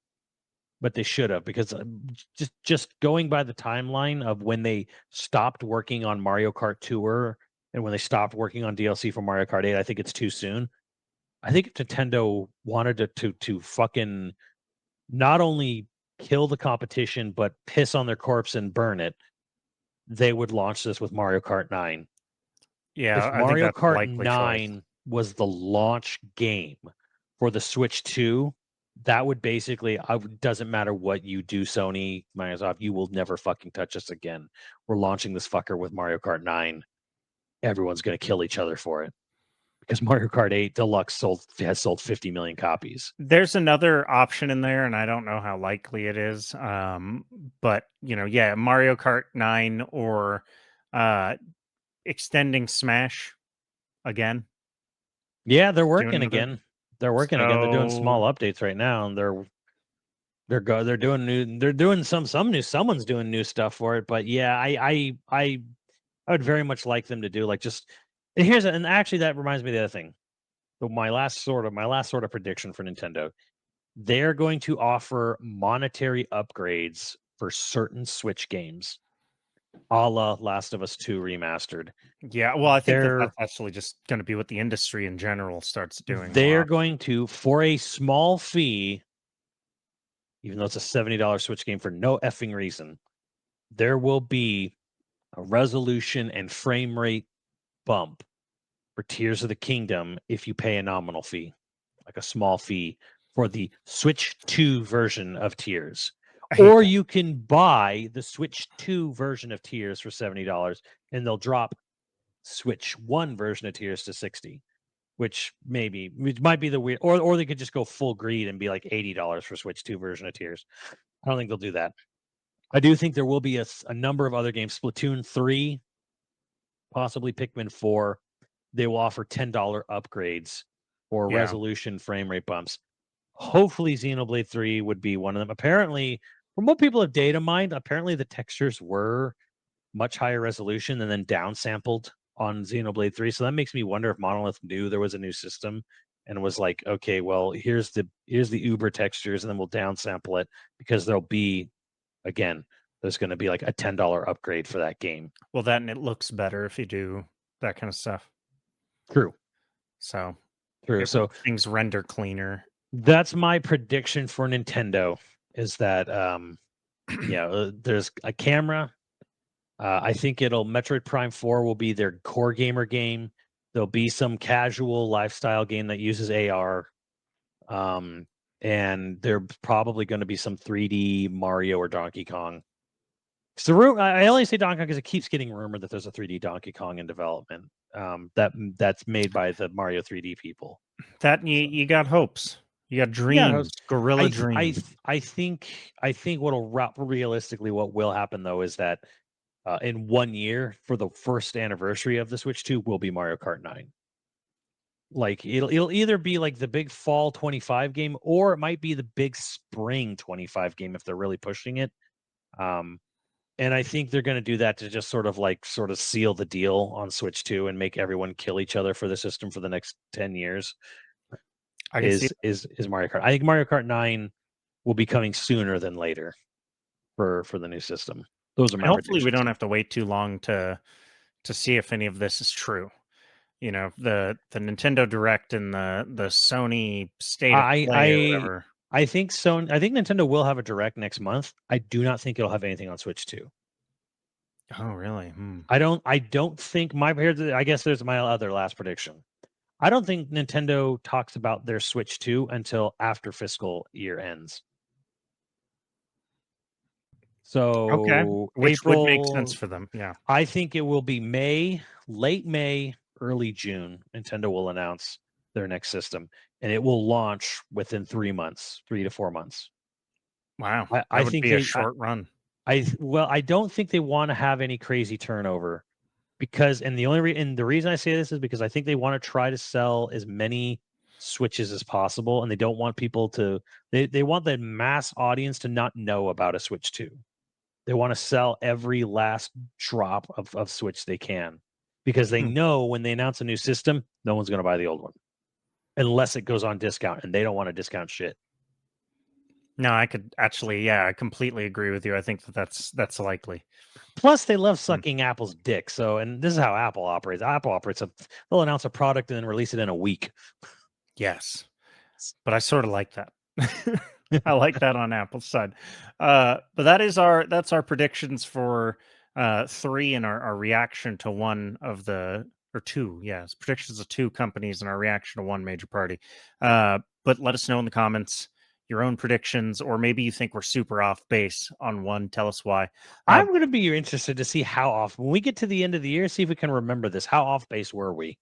[SPEAKER 2] but they should have because just going by the timeline of when they stopped working on Mario Kart Tour and when they stopped working on DLC for Mario Kart 8, I think it's too soon. I think if Nintendo wanted to fucking not only kill the competition but piss on their corpse and burn it, they would launch this with Mario Kart 9. If
[SPEAKER 3] Yeah, I think
[SPEAKER 2] Mario
[SPEAKER 3] that's a
[SPEAKER 2] Kart
[SPEAKER 3] likely choice.
[SPEAKER 2] 9 was the launch game for the Switch 2, that would basically doesn't matter what you do, Sony, Microsoft, you will never fucking touch us again. We're launching this fucker with Mario Kart 9. Everyone's going to kill each other for it because Mario Kart 8 Deluxe has sold 50 million copies.
[SPEAKER 3] There's another option in there, and I don't know how likely it is. But yeah, Mario Kart 9 or uh extending Smash again.
[SPEAKER 2] Yeah, they're
[SPEAKER 3] Doing
[SPEAKER 2] working
[SPEAKER 3] another
[SPEAKER 2] again. They're working again. They're doing
[SPEAKER 3] So-
[SPEAKER 2] small updates right now, and they're doing new. They're doing some new. Someone's doing new stuff for it. But yeah, I would very much like them to do like just. And actually that reminds me of the other thing. My last sort of prediction for Nintendo. They're going to offer monetary upgrades for certain Switch games, a la Last of Us 2 remastered.
[SPEAKER 3] Yeah, well, I think
[SPEAKER 2] They're
[SPEAKER 3] that's actually just going to be what the industry in general starts doing.
[SPEAKER 2] they're
[SPEAKER 3] Wow.
[SPEAKER 2] going to, for a small fee, even though it's a $70 Switch game for no effing reason, there will be a resolution and frame rate bump for Tears of the Kingdom if you pay a nominal fee, like a small fee for the Switch 2 version of Tears.
[SPEAKER 3] I hate
[SPEAKER 2] Or
[SPEAKER 3] that.
[SPEAKER 2] you can buy the Switch 2 version of Tears for $70 and they'll drop Switch 1 version of Tears to 60, which might be the weird, or they could just go full greed and be like $80 for Switch 2 version of Tears. I don't think they'll do that. I do think there will be a number of other games, Splatoon 3, possibly Pikmin 4. They will offer $10 upgrades for
[SPEAKER 3] Yeah.
[SPEAKER 2] resolution frame rate bumps. Hopefully Xenoblade 3 would be one of them. Apparently, from what people have data mined, apparently the textures were much higher resolution and then downsampled on Xenoblade 3. So that makes me wonder if Monolith knew there was a new system and was like, okay, well, here's the Uber textures, and then we'll downsample it because there's going to be like a $10 upgrade for that game.
[SPEAKER 3] Well, that and it looks better if you do that kind of stuff.
[SPEAKER 2] True.
[SPEAKER 3] So
[SPEAKER 2] So
[SPEAKER 3] things render cleaner.
[SPEAKER 2] that's my prediction for Nintendo is that there's a camera. I think Metroid Prime 4 will be their core gamer game. There'll be some casual lifestyle game that uses AR. And there's probably going to be some 3D Mario or Donkey Kong. So I only say Donkey Kong because it keeps getting rumored that there's a 3D Donkey Kong in development. That's made by the Mario 3D people.
[SPEAKER 3] That you got hopes. You got dreams, gorilla dreams.
[SPEAKER 2] I think realistically what will happen though is that in 1 year for the first anniversary of the Switch 2 will be Mario Kart 9. Like it'll either be like the big fall 25 game or it might be the big spring 25 game if they're really pushing it. And I think they're going to do that to just sort of seal the deal on Switch 2 and make everyone kill each other for the system for the next 10 years. Is Mario Kart. I think Mario Kart 9 will be coming sooner than later for the new system. Those are my
[SPEAKER 3] hopefully we don't have to wait too long to see if any of this is true. You know, the Nintendo Direct and the Sony State of Play or whatever.
[SPEAKER 2] I think Nintendo will have a Direct next month. I do not think it'll have anything on Switch 2.
[SPEAKER 3] Oh, really?
[SPEAKER 2] I don't think I guess there's my other last prediction. I don't think Nintendo talks about their Switch 2 until after fiscal year ends. So
[SPEAKER 3] okay, which
[SPEAKER 2] April,
[SPEAKER 3] would make sense for them. Yeah,
[SPEAKER 2] I think it will be late May, early June. Nintendo will announce their next system, and it will launch within 3 to 4 months.
[SPEAKER 3] Wow,
[SPEAKER 2] I
[SPEAKER 3] would
[SPEAKER 2] think
[SPEAKER 3] be a short run.
[SPEAKER 2] I don't think they want to have any crazy turnover because, and the reason I say this is because I think they want to try to sell as many Switches as possible, and they don't want people to. They want the mass audience to not know about a Switch 2. They want to sell every last drop of Switch they can because they know when they announce a new system, no one's going to buy the old one unless it goes on discount, and they don't want to discount shit.
[SPEAKER 3] No, I could actually, I completely agree with you. I think that's likely.
[SPEAKER 2] Plus, they love sucking Apple's dick. So, and this is how Apple operates. They'll announce a product and then release it in a week.
[SPEAKER 3] Yes, but I sort of like that. I like that on Apple's side. But that's our predictions for 3 and our reaction to one of two. Yes, predictions of 2 companies and our reaction to one major party. But let us know in the comments your own predictions, or maybe you think we're super off base on one. Tell us why.
[SPEAKER 2] I'm going to be interested to see how off when we get to the end of the year. See if we can remember this. How off base were we?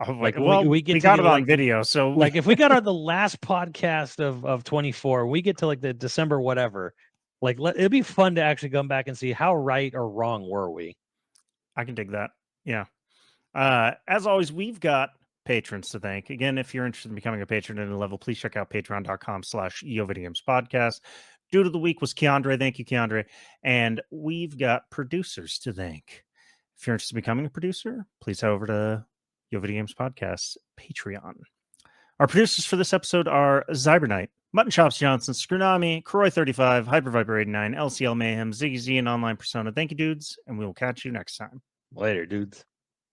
[SPEAKER 3] Like, well, we got it on video, so
[SPEAKER 2] like if we got on the last podcast of 24, we get to like the December whatever. Like it'd be fun to actually come back and see how right or wrong were we.
[SPEAKER 3] I can dig that. Yeah. As always, we've got patrons to thank. Again, if you're interested in becoming a patron at a level, please check out patreon.com/YoVideogames podcast. Dude of the week was Keandre. Thank you, Keandre. And we've got producers to thank. If you're interested in becoming a producer, please head over to YoVideogames podcast Patreon. Our producers for this episode are Zybernite, Mutton Chops Johnson, Scrunami, Croy35, Hyperviper89, LCL Mayhem, Ziggy Z, and Online Persona. Thank you, dudes, and we will catch you next time.
[SPEAKER 2] Later, dudes.